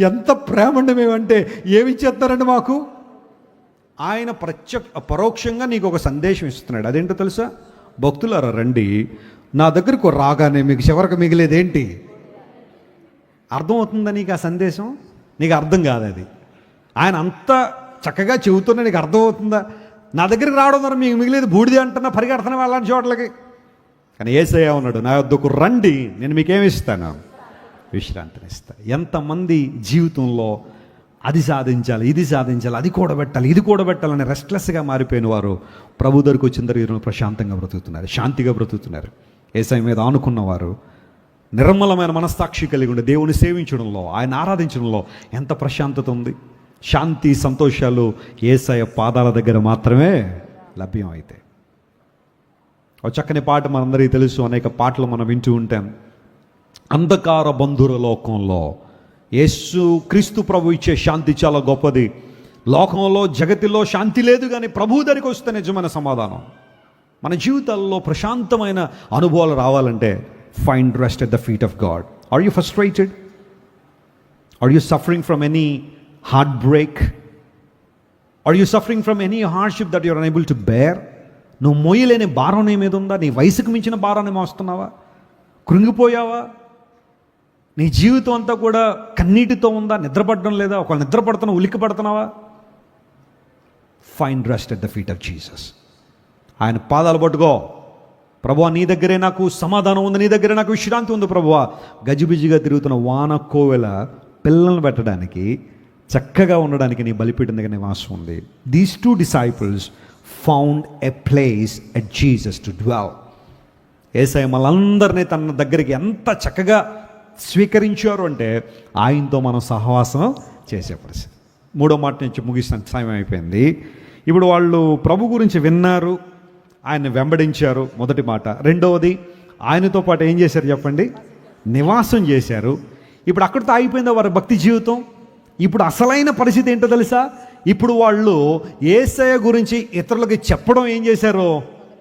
ఎంత ప్రేమ అండి మేమంటే, ఏమిచ్చేస్తారండి మాకు? ఆయన పరోక్షంగా నీకు ఒక సందేశం ఇస్తున్నాడు. అదేంటో తెలుసా? భక్తులారా రండి, నా దగ్గరకు రాగానే మీకు చివరికి మిగిలేదేంటి? అర్థమవుతుందా నీకు ఆ సందేశం? నీకు అర్థం కాదు అది. ఆయన అంత చక్కగా చెబుతున్నా నీకు అర్థమవుతుందా? నా దగ్గరికి రావడం ద్వారా మీకు మిగిలేదు బూడిదే అంటున్నా, పరిగెడుతున్నా వాళ్ళని చోట్లకి. కానీ యేసయ్య ఉన్నాడు, నా యొద్దకు రండి, నేను మీకేమిస్తాను? విశ్రాంతిని ఇస్తా. ఎంతమంది జీవితంలో అది సాధించాలి, ఇది సాధించాలి, అది కూడబెట్టాలి, ఇది కూడబెట్టాలని రెస్ట్లెస్గా మారిపోయిన వారు ప్రభు దగ్గరికి వచ్చిన తర్వాత ఈరోజు ప్రశాంతంగా బ్రతుకుతున్నారు, శాంతిగా బ్రతుకుతున్నారు. యేసయ్య మీద ఆనుకున్నవారు నిర్మలమైన మనస్సాక్షి కలిగి ఉండి దేవుని సేవించడంలో, ఆయన ఆరాధించడంలో ఎంత ప్రశాంతత ఉంది. శాంతి సంతోషాలు యేసయ్య పాదాల దగ్గర మాత్రమే లభ్యం అయితే. ఒక చక్కని పాట మనందరికీ తెలుసు, అనేక పాటలు మనం వింటూ ఉంటాం. అంధకార బంధుర లోకంలో యేసు క్రీస్తు ప్రభు ఇచ్చే శాంతి చాలా గొప్పది. లోకంలో జగతిలో శాంతి లేదు, కానీ ప్రభు దగ్గరికి వస్తే నిజమైన సమాధానం. మన జీవితాల్లో ప్రశాంతమైన అనుభవాలు రావాలంటే find rest at the feet of God. Are you frustrated? Are you suffering from any heart break? Are you suffering from any hardship that you are unable to bear? నువ్వు మోయలేని భారం నీ మీద ఉందా? నీ వయసుకు మించిన భారాన్ని మోస్తున్నావా? కృంగిపోయావా? నీ జీవితం అంతా కూడా కన్నీటితో ఉందా? నిద్రపడడం లేదా? ఒకవేళ నిద్రపడుతున్నావు, ఉలిక్కి పడుతున్నావా? Find rest at the feet of Jesus. ఆయన పాదాలు పట్టుకో. ప్రభువా, నీ దగ్గరే నాకు సమాధానం ఉంది, నీ దగ్గరే నాకు విశ్రాంతి ఉంది. ప్రభువా, గజిబిజిగా తిరుగుతున్న వాన కోవెల పిల్లలను పెట్టడానికి, చక్కగా ఉండడానికి నీ బలిపీఠం దగ్గర నివాసం ఉంది. These 2 disciples found a place at Jesus to dwell. యేసయ్య మనందరినీ తన దగ్గరికి ఎంత చక్కగా స్వీకరించారు అంటే ఆయనతో మనం సహవాసం చేసే పరిస్థితి. 3వ మాట నుంచి ముగిసిన సమయం అయిపోయింది. ఇప్పుడు వాళ్ళు ప్రభు గురించి విన్నారు, ఆయన్ని వెంబడించారు. మొదటి మాట. రెండవది, ఆయనతో పాటు ఏం చేశారు చెప్పండి? నివాసం చేశారు. ఇప్పుడు అక్కడితో అయిపోయిందా వారి భక్తి జీవితం? ఇప్పుడు అసలైన పరిస్థితి ఏంటో తెలుసా? ఇప్పుడు వాళ్ళు యేసయ్య గురించి ఇతరులకి చెప్పడం ఏం చేశారు?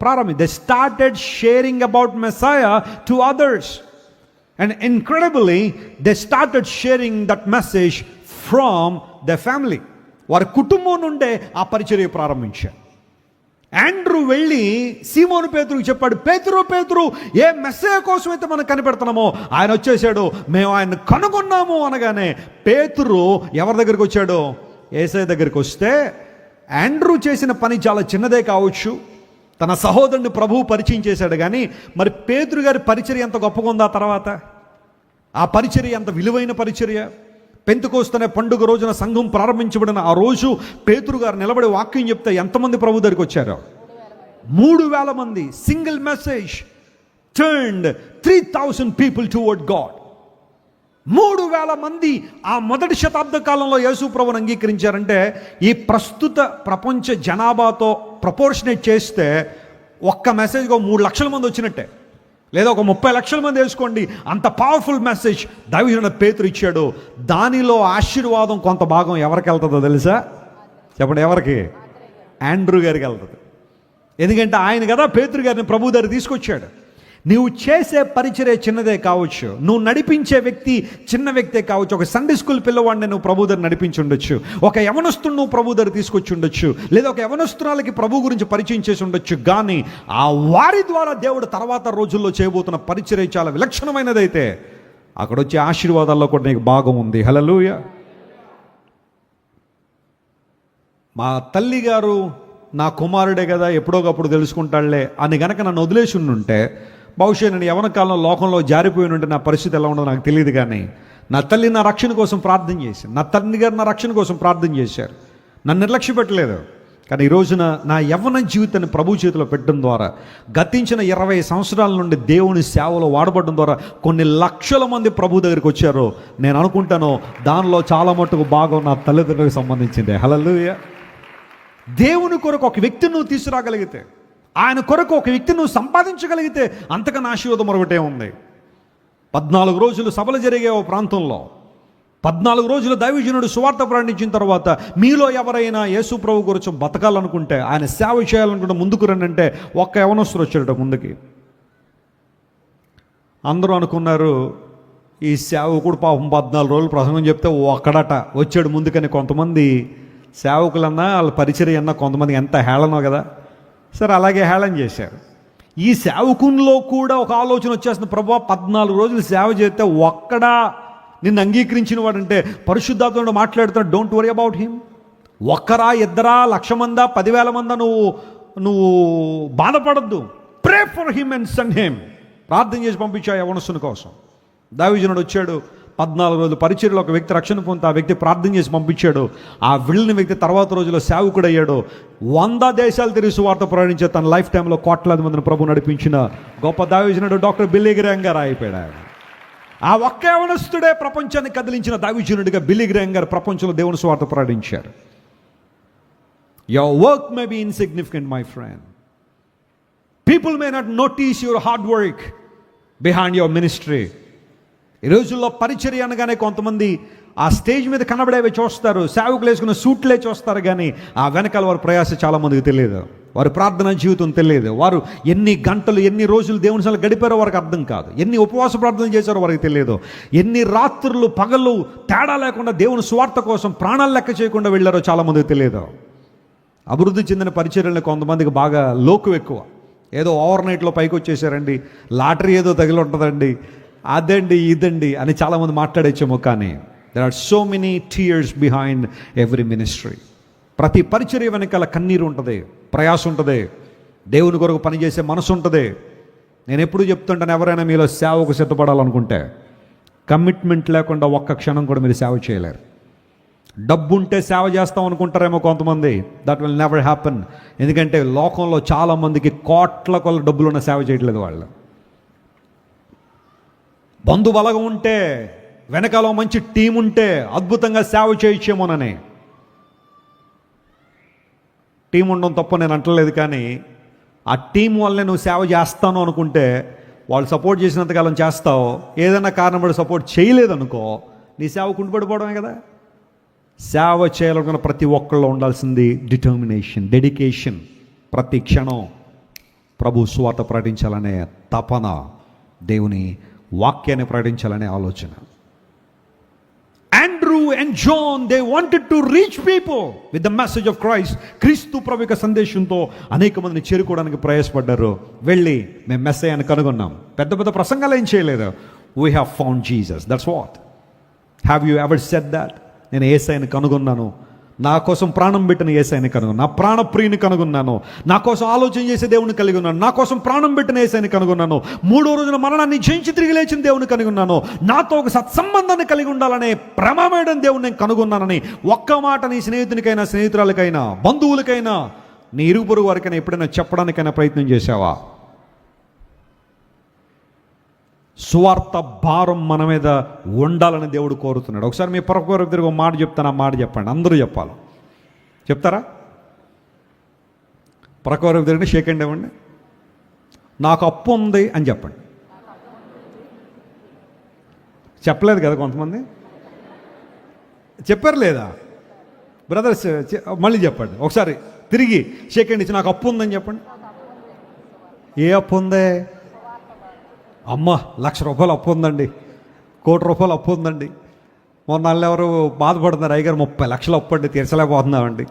ప్రారంభం. They started sharing about Messiah to others. And incredibly, they started sharing that message from their family. వారి కుటుంబం నుండే ఆ పరిచర్య ప్రారంభించారు. ఆండ్రూ వెళ్ళి సీమోను పేతురుకి చెప్పాడు, పేతురు పేతురు, ఏ మెస్సయ్య కోసం అయితే మనం కనిపెడుతున్నామో ఆయన వచ్చేసాడు, మేము ఆయన కనుగొన్నాము అనగానే పేతురు ఎవరి దగ్గరికి వచ్చాడు? యేసయ్య దగ్గరికి వస్తే ఆండ్రూ చేసిన పని చాలా చిన్నదే కావచ్చు, తన సహోదరుని ప్రభువు పరిచయం చేశాడు, కానీ మరి పేతురు గారి పరిచర్య ఎంత గొప్పగా ఉందా? తర్వాత ఆ పరిచర్య ఎంత విలువైన పరిచర్య. పెంతెకోస్తు పండుగ రోజున సంఘం ప్రారంభించబడిన ఆ రోజు పేతురు గారు నిలబడి వాక్యం చెప్తే ఎంతమంది ప్రభు దగ్గరికి వచ్చారో? 3,000 మంది. Single message turned 3,000 people towards God. 3,000 మంది ఆ మొదటి శతాబ్ద కాలంలో యేసు ప్రభువును అంగీకరించారంటే ఈ ప్రస్తుత ప్రపంచ జనాభాతో ప్రపోర్షనేట్ చేస్తే ఒక్క మెసేజ్గా 3 లక్షల మంది వచ్చినట్టే, లేదా ఒక 30 లక్షల మంది వేసుకోండి. అంత పవర్ఫుల్ మెసేజ్ దైవజనుడు పేతురు ఇచ్చాడు. దానిలో ఆశీర్వాదం కొంత భాగం ఎవరికి వెళ్తుందో తెలుసా? చెప్పండి, ఎవరికి? ఆండ్రూ గారికి వెళ్తుంది. ఎందుకంటే ఆయన కదా పేతురు గారిని ప్రభు దగ్గర తీసుకొచ్చాడు. నువ్వు చేసే పరిచర్య చిన్నదే కావచ్చు, నువ్వు నడిపించే వ్యక్తి చిన్న వ్యక్తే కావచ్చు. ఒక సండే స్కూల్ పిల్లవాడిని నువ్వు ప్రభు దగ్గర నడిపించి ఉండొచ్చు, ఒక యవనస్తుడు నువ్వు ప్రభు దగ్గర తీసుకొచ్చి ఉండొచ్చు, లేదా ఒక యవనస్తురాలకి ప్రభు గురించి పరిచయం చేసి ఉండొచ్చు. కానీ ఆ వారి ద్వారా దేవుడు తర్వాత రోజుల్లో చేయబోతున్న పరిచర్య చాలా విలక్షణమైనదైతే అక్కడ వచ్చే ఆశీర్వాదాల్లో కూడా నీకు భాగం ఉంది. హల్లెలూయా. మా తల్లి గారు నా కుమారుడే కదా, ఎప్పుడోకప్పుడు తెలుసుకుంటాడులే అని గనక నన్ను వదిలేసి ఉంటే బహుశా నేను యవన కాలంలో లోకంలో జారిపోయి ఉంటే నా పరిస్థితి ఎలా ఉండదో నాకు తెలియదు. కానీ నా తల్లి నా రక్షణ కోసం ప్రార్థన చేశారు, నా తండ్రి గారు నా రక్షణ కోసం ప్రార్థన చేశారు, నన్ను నిర్లక్ష్య పెట్టలేదు. కానీ ఈ రోజున నా యవ్వన జీవితాన్ని ప్రభు చేతిలో పెట్టడం ద్వారా గతించిన 20 సంవత్సరాల నుండి దేవుని సేవలో వాడబడడం ద్వారా కొన్ని లక్షల మంది ప్రభు దగ్గరికి వచ్చారు. నేను అనుకుంటాను దానిలో చాలా మటుకు భాగం నా తల్లిదండ్రులకు సంబంధించిందే. హల్లెలూయా. దేవుని కొరకు ఒక వ్యక్తిని నువ్వు తీసుకురాగలిగితే, ఆయన కొరకు ఒక వ్యక్తిని నువ్వు సంపాదించగలిగితే అంతకన్నా ఆశీర్వాదం మరొకటే ఉంది. 14 రోజులు సభలు జరిగే ఓ ప్రాంతంలో 14 రోజులు దైవజనుడు సువార్త ప్రకటించిన తర్వాత మీలో ఎవరైనా యేసు ప్రభు గురించి బతకాలనుకుంటే, ఆయన సేవ చేయాలనుకుంటే ముందుకు రండి అంటే ఒక్క యవనస్తుడు వచ్చాడట ముందుకి. అందరూ అనుకున్నారు ఈ సేవకుడు పాపం 14 రోజులు ప్రసంగం చెప్తే ఒక్కడట వచ్చాడు ముందుకని. కొంతమంది సేవకులన్నా వాళ్ళ పరిచర్య అన్నా కొంతమంది ఎంత హేళనో కదా. సరే, అలాగే హేళన చేశారు. ఈ సేవకునిలో కూడా ఒక ఆలోచన వచ్చేస్తుంది, ప్రభువా 14 రోజులు సేవ చేస్తే ఒక్కడా నిన్ను అంగీకరించిన వాడంటే పరిశుద్ధాత్మతో మాట్లాడుతున్నాడు. Don't worry about him. ఒక్కరా, ఇద్దరా, 1,00,000 మందా, 10,000 మందా, నువ్వు బాధపడద్దు. Pray for him and send him. ప్రార్థన చేసి పంపించా యవనస్తుని కోసం. దైవజనుడు వచ్చాడు, 14 రోజులు పరిచర్యలో ఒక వ్యక్తి రక్షణ పొందుతూ ఆ వ్యక్తి ప్రార్థన చేసి పంపించాడు. ఆ వెళ్ళిన వ్యక్తి తర్వాత రోజుల్లో సేవకుడు అయ్యాడు. 100 దేశాలు తిరిగి సువార్త ప్రయాణించే తన లైఫ్ టైంలో కోట్లాది మందిని ప్రభు నడిపించిన గొప్ప దైవజనుడు డాక్టర్ బిల్లీ గ్రాహం గారు అయిపోయాడు. ఆ ఒక్క యవనస్తుడే ప్రపంచాన్ని కదిలించిన దైవజనుడిగా బిల్లీ గ్రాహం గారు ప్రపంచంలో దేవుని సువార్త ప్రయాణించారు. Your work may be insignificant my friend. People may not notice your hard work behind your ministry. ఈ రోజుల్లో పరిచర్య అనగానే కొంతమంది ఆ స్టేజ్ మీద కనబడేవి చూస్తారు, సేవకులు వేసుకున్న సూట్లే చూస్తారు, కానీ ఆ వెనకాల వారి ప్రయాస చాలామందికి తెలియదు. వారి ప్రార్థనా జీవితం తెలియదు. వారు ఎన్ని గంటలు ఎన్ని రోజులు దేవుని సన్నిధిలో గడిపారో వారికి అర్థం కాదు. ఎన్ని ఉపవాస ప్రార్థనలు చేశారో వారికి తెలియదు. ఎన్ని రాత్రులు పగలు తేడా లేకుండా దేవుని స్వార్థ కోసం ప్రాణాలు లెక్క చేయకుండా వెళ్ళారో చాలామందికి తెలియదు. అభివృద్ధి చెందిన పరిచర్యలను కొంతమందికి బాగా లోకు ఎక్కువ. ఏదో ఓవర్ నైట్లో పైకి వచ్చేసారండి, లాటరీ ఏదో తగిలి ఉంటుందండి, అదండి ఇదండి అని చాలామంది మాట్లాడేచ్చేమో. కానీ there are so many tears behind every ministry. ప్రతి పరిచర్య వెనకాల కన్నీరు ఉంటుంది, ప్రయాసం ఉంటుంది, దేవుని కొరకు పనిచేసే మనసు ఉంటుంది. నేను ఎప్పుడు చెప్తుంటాను, ఎవరైనా మీలో సేవకు సిద్ధపడాలనుకుంటే కమిట్మెంట్ లేకుండా ఒక్క క్షణం కూడా మీరు సేవ చేయలేరు. డబ్బు ఉంటే సేవ చేస్తాం అనుకుంటారేమో కొంతమంది. That will never happen. ఎందుకంటే లోకంలో చాలామందికి కోట్ల కొల డబ్బులున్న సేవ చేయట్లేదు. వాళ్ళు బంధుబలగం ఉంటే, వెనకాల మంచి టీం ఉంటే అద్భుతంగా సేవ చేయొచ్చేమోనని. టీం ఉండడం తప్ప నేను అంటలేదు, కానీ ఆ టీం వల్లనే నువ్వు సేవ చేస్తాను అనుకుంటే వాళ్ళు సపోర్ట్ చేసినంతకాలం చేస్తావు. ఏదైనా కారణం పడి సపోర్ట్ చేయలేదనుకో, నీ సేవ కుంటుపడిపోవడమే కదా. సేవ చేయాలనుకున్న ప్రతి ఒక్కళ్ళు ఉండాల్సింది డిటర్మినేషన్, డెడికేషన్. ప్రతి క్షణం ప్రభు సువార్త ప్రకటించాలనే తపన, దేవుని వాక్యాన్ని ప్రకటించాలనే ఆలోచన. Andrew and John, they wanted to reach people with the message of Christ. క్రీస్తు ప్రభు యొక్క సందేశంతో అనేక మందిని చేరుకోవడానికి ప్రయాసపడ్డారు. వెళ్ళి మేము మెస్సయ్యను కనుగొన్నాం. పెద్ద పెద్ద ప్రసంగాలు ఏం చేయలేదు. We have found Jesus. That's what. Have you ever said that? నేను యేసయ్యను కనుగొన్నాను, నా కోసం ప్రాణం పెట్టిన యేసయ్యని కనుగొన్నాను, నా ప్రాణప్రియుని కనుగొన్నాను, నా కోసం ఆలోచన చేసే దేవుని కలిగి ఉన్నాను, నా కోసం ప్రాణం పెట్టిన యేసయ్యని కనుగొన్నాను, 3వ రోజున మరణాన్ని జయించి తిరిగి లేచిన దేవుని కనుగొన్నాను, నాతో ఒక సత్సంబంధాన్ని కలిగి ఉండాలనే ప్రమాణమైన దేవుని నేను కనుగొన్నానని ఒక్క మాట నీ స్నేహితునికైనా, స్నేహితురాలకైనా, బంధువులకైనా, నీ ఇరుగు పొరుగు వారికైనా ఎప్పుడైనా చెప్పడానికైనా ప్రయత్నం చేశావా? సువార్త భారం మన మీద ఉండాలని దేవుడు కోరుతున్నాడు. ఒకసారి మీ పరకొరకు తిరిగి ఒక మాట చెప్తాను, ఆ మాట చెప్పండి. అందరూ చెప్పాలి. చెప్తారా? పరకొరకు తిరిగి షేక్ హ్యాండ్ ఇవ్వండి. నాకు అప్పు ఉంది అని చెప్పండి. చెప్పలేదు కదా కొంతమంది? చెప్పారు లేదా బ్రదర్స్? మళ్ళీ చెప్పండి ఒకసారి తిరిగి షేక్ హ్యాండ్ ఇచ్చి నాకు అప్పు ఉందని చెప్పండి. ఏ అప్పు ఉందే? అమ్మ, 1,00,000 రూపాయలు అప్పు ఉందండి, 1 కోటి రూపాయలు అప్పు ఉందండి. మొన్న ఎవరు బాధపడుతున్నారు, అయ్యగారు 30 లక్షలు అప్పు అండి, తీర్చలేకపోతున్నామండి.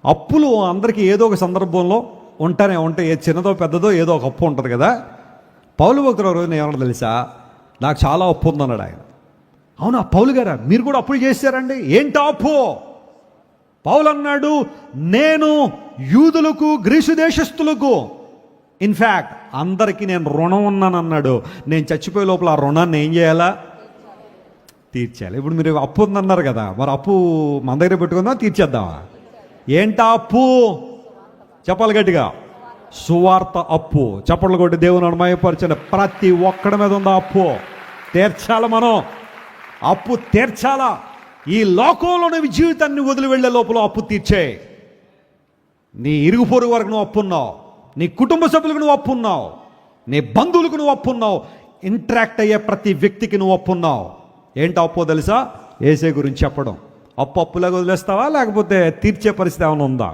అప్పులు అందరికీ ఏదో ఒక సందర్భంలో ఉంటాయి. ఏ చిన్నదో పెద్దదో ఏదో ఒక అప్పు ఉంటుంది కదా. పౌలు భక్తుడు రోజున ఏమన్నా తెలుసా, నాకు చాలా అప్పు ఉందన్నాడు ఆయన. అవునా పౌలు గారా, మీరు కూడా అప్పులు చేశారండి? ఏంటా అప్పు? పౌలు అన్నాడు, నేను యూదులకు, గ్రీసు దేశస్థులకు, ఇన్ఫ్యాక్ట్ అందరికీ నేను రుణం ఉన్నాను అన్నాడు. నేను చచ్చిపోయే లోపల ఆ రుణాన్ని ఏం చేయాలా? తీర్చేయాలి. ఇప్పుడు మీరు అప్పు ఉందన్నారు కదా, మరి అప్పు మన దగ్గర పెట్టుకుందాం, తీర్చేద్దామా? ఏంటా అప్పు? చెప్పాలి గట్టిగా. సువార్త అప్పు. చప్పట్లు కొట్టి దేవుని అనుమయపరచండి. ప్రతి ఒక్కడి మీద ఉందా అప్పు? తీర్చాలి. మనం అప్పు తీర్చాలా. ఈ లోకంలోని జీవితాన్ని వదిలి వెళ్ళే లోపల అప్పు తీర్చే. నీ ఇరుగు పొరుగు వరకు నువ్వు అప్పున్నావు, నీ కుటుంబ సభ్యులకు నువ్వు అప్పున్నావు, నీ బంధువులకు నువ్వు అప్పున్నావు, ఇంటరాక్ట్ అయ్యే ప్రతి వ్యక్తికి నువ్వు అప్పున్నావు. ఏంటి అప్పో తెలుసా? యేసే గురించి చెప్పడం. అప్పులాగా వదిలేస్తావా, లేకపోతే తీర్చే పరిస్థితి ఏమైనా ఉందా?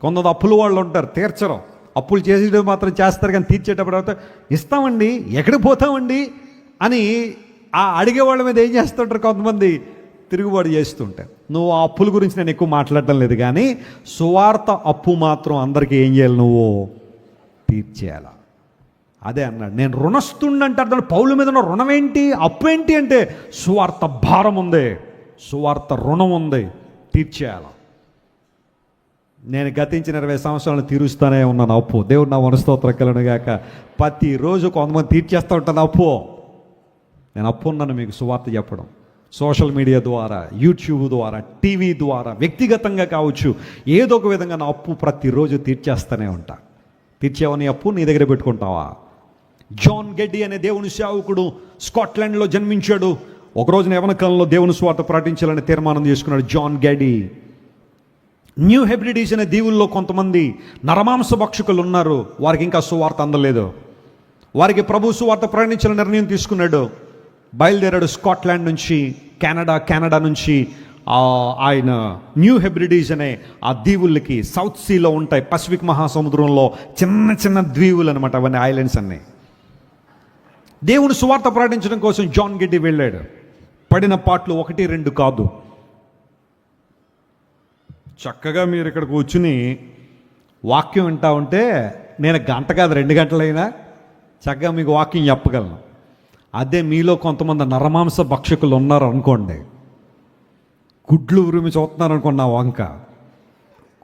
కొందరు అప్పుల వాళ్ళు ఉంటారు, తీర్చరు. అప్పులు చేసేటప్పుడు మాత్రం చేస్తారు, కానీ తీర్చేటప్పుడు అయితే ఇస్తామండి, ఎక్కడికి పోతామండి అని ఆ అడిగేవాళ్ళ మీద ఏం చేస్తుంటారు కొంతమంది, తిరుగుబాటు చేస్తుంటారు. నువ్వు ఆ అప్పుల గురించి నేను ఎక్కువ మాట్లాడటం లేదు, కానీ సువార్త అప్పు మాత్రం అందరికీ ఏం చేయాలి? నువ్వు తీర్చేయాల. అదే అన్నాడు, నేను రుణస్తుండంటే అర్థం. పౌలు మీద ఉన్న రుణం ఏంటి, అప్పు ఏంటి అంటే సువార్త భారం ఉంది, సువార్త రుణం ఉంది, తీర్చేయాల. నేను గతించిన 20 సంవత్సరాలు తీరుస్తానే ఉన్నాను అప్పు. దేవుడు నా మనస్తోత్రకలను గాక. ప్రతిరోజు కొంతమంది తీర్చేస్తూ ఉంటాను అప్పు. నేను అప్పు ఉన్నాను మీకు సువార్త చెప్పడం. సోషల్ మీడియా ద్వారా, యూట్యూబ్ ద్వారా, టీవీ ద్వారా, వ్యక్తిగతంగా కావచ్చు, ఏదో ఒక విధంగా నా అప్పు ప్రతిరోజు తీర్చేస్తూనే ఉంటా. తీర్చేవని అప్పు నీ దగ్గర పెట్టుకుంటావా? జాన్ గెడ్డీ అనే దేవుని సేవకుడు స్కాట్లాండ్లో జన్మించాడు. ఒకరోజున యవన కాలంలో దేవుని స్వార్థ ప్రకటించాలని తీర్మానం చేసుకున్నాడు జాన్ గెడ్డీ. న్యూ హెబ్రిడీస్ అనే దీవుల్లో కొంతమంది నరమాంస భక్షకులు ఉన్నారు. వారికి ఇంకా సువార్త అందలేదు. వారికి ప్రభు సువార్త ప్రకటించాలని నిర్ణయం తీసుకున్నాడు. బయలుదేరాడు స్కాట్లాండ్ నుంచి కెనడా నుంచి ఆయన న్యూ హెబ్రిడీస్ అనే ఆ దీవులకి, సౌత్ సీలో ఉంటాయి, పసిఫిక్ మహాసముద్రంలో చిన్న చిన్న ద్వీవులు అనమాట అవన్నీ, ఐలాండ్స్ అన్నీ. దేవుని సువార్త ప్రకటించడం కోసం జాన్ గెడ్డీ వెళ్ళాడు. పడిన పాటలు 1, 2 కాదు. చక్కగా మీరు ఇక్కడికి కూర్చుని వాక్యం వింటా ఉంటే నేను గంట కాదు 2 గంటలైనా చక్కగా మీకు వాక్యం చెప్పగలను. అదే మీలో కొంతమంది నరమాంస భక్షకులు ఉన్నారు అనుకోండి, గుడ్లు ఉరిమి చూస్తున్నారు అనుకోండి నా వంక,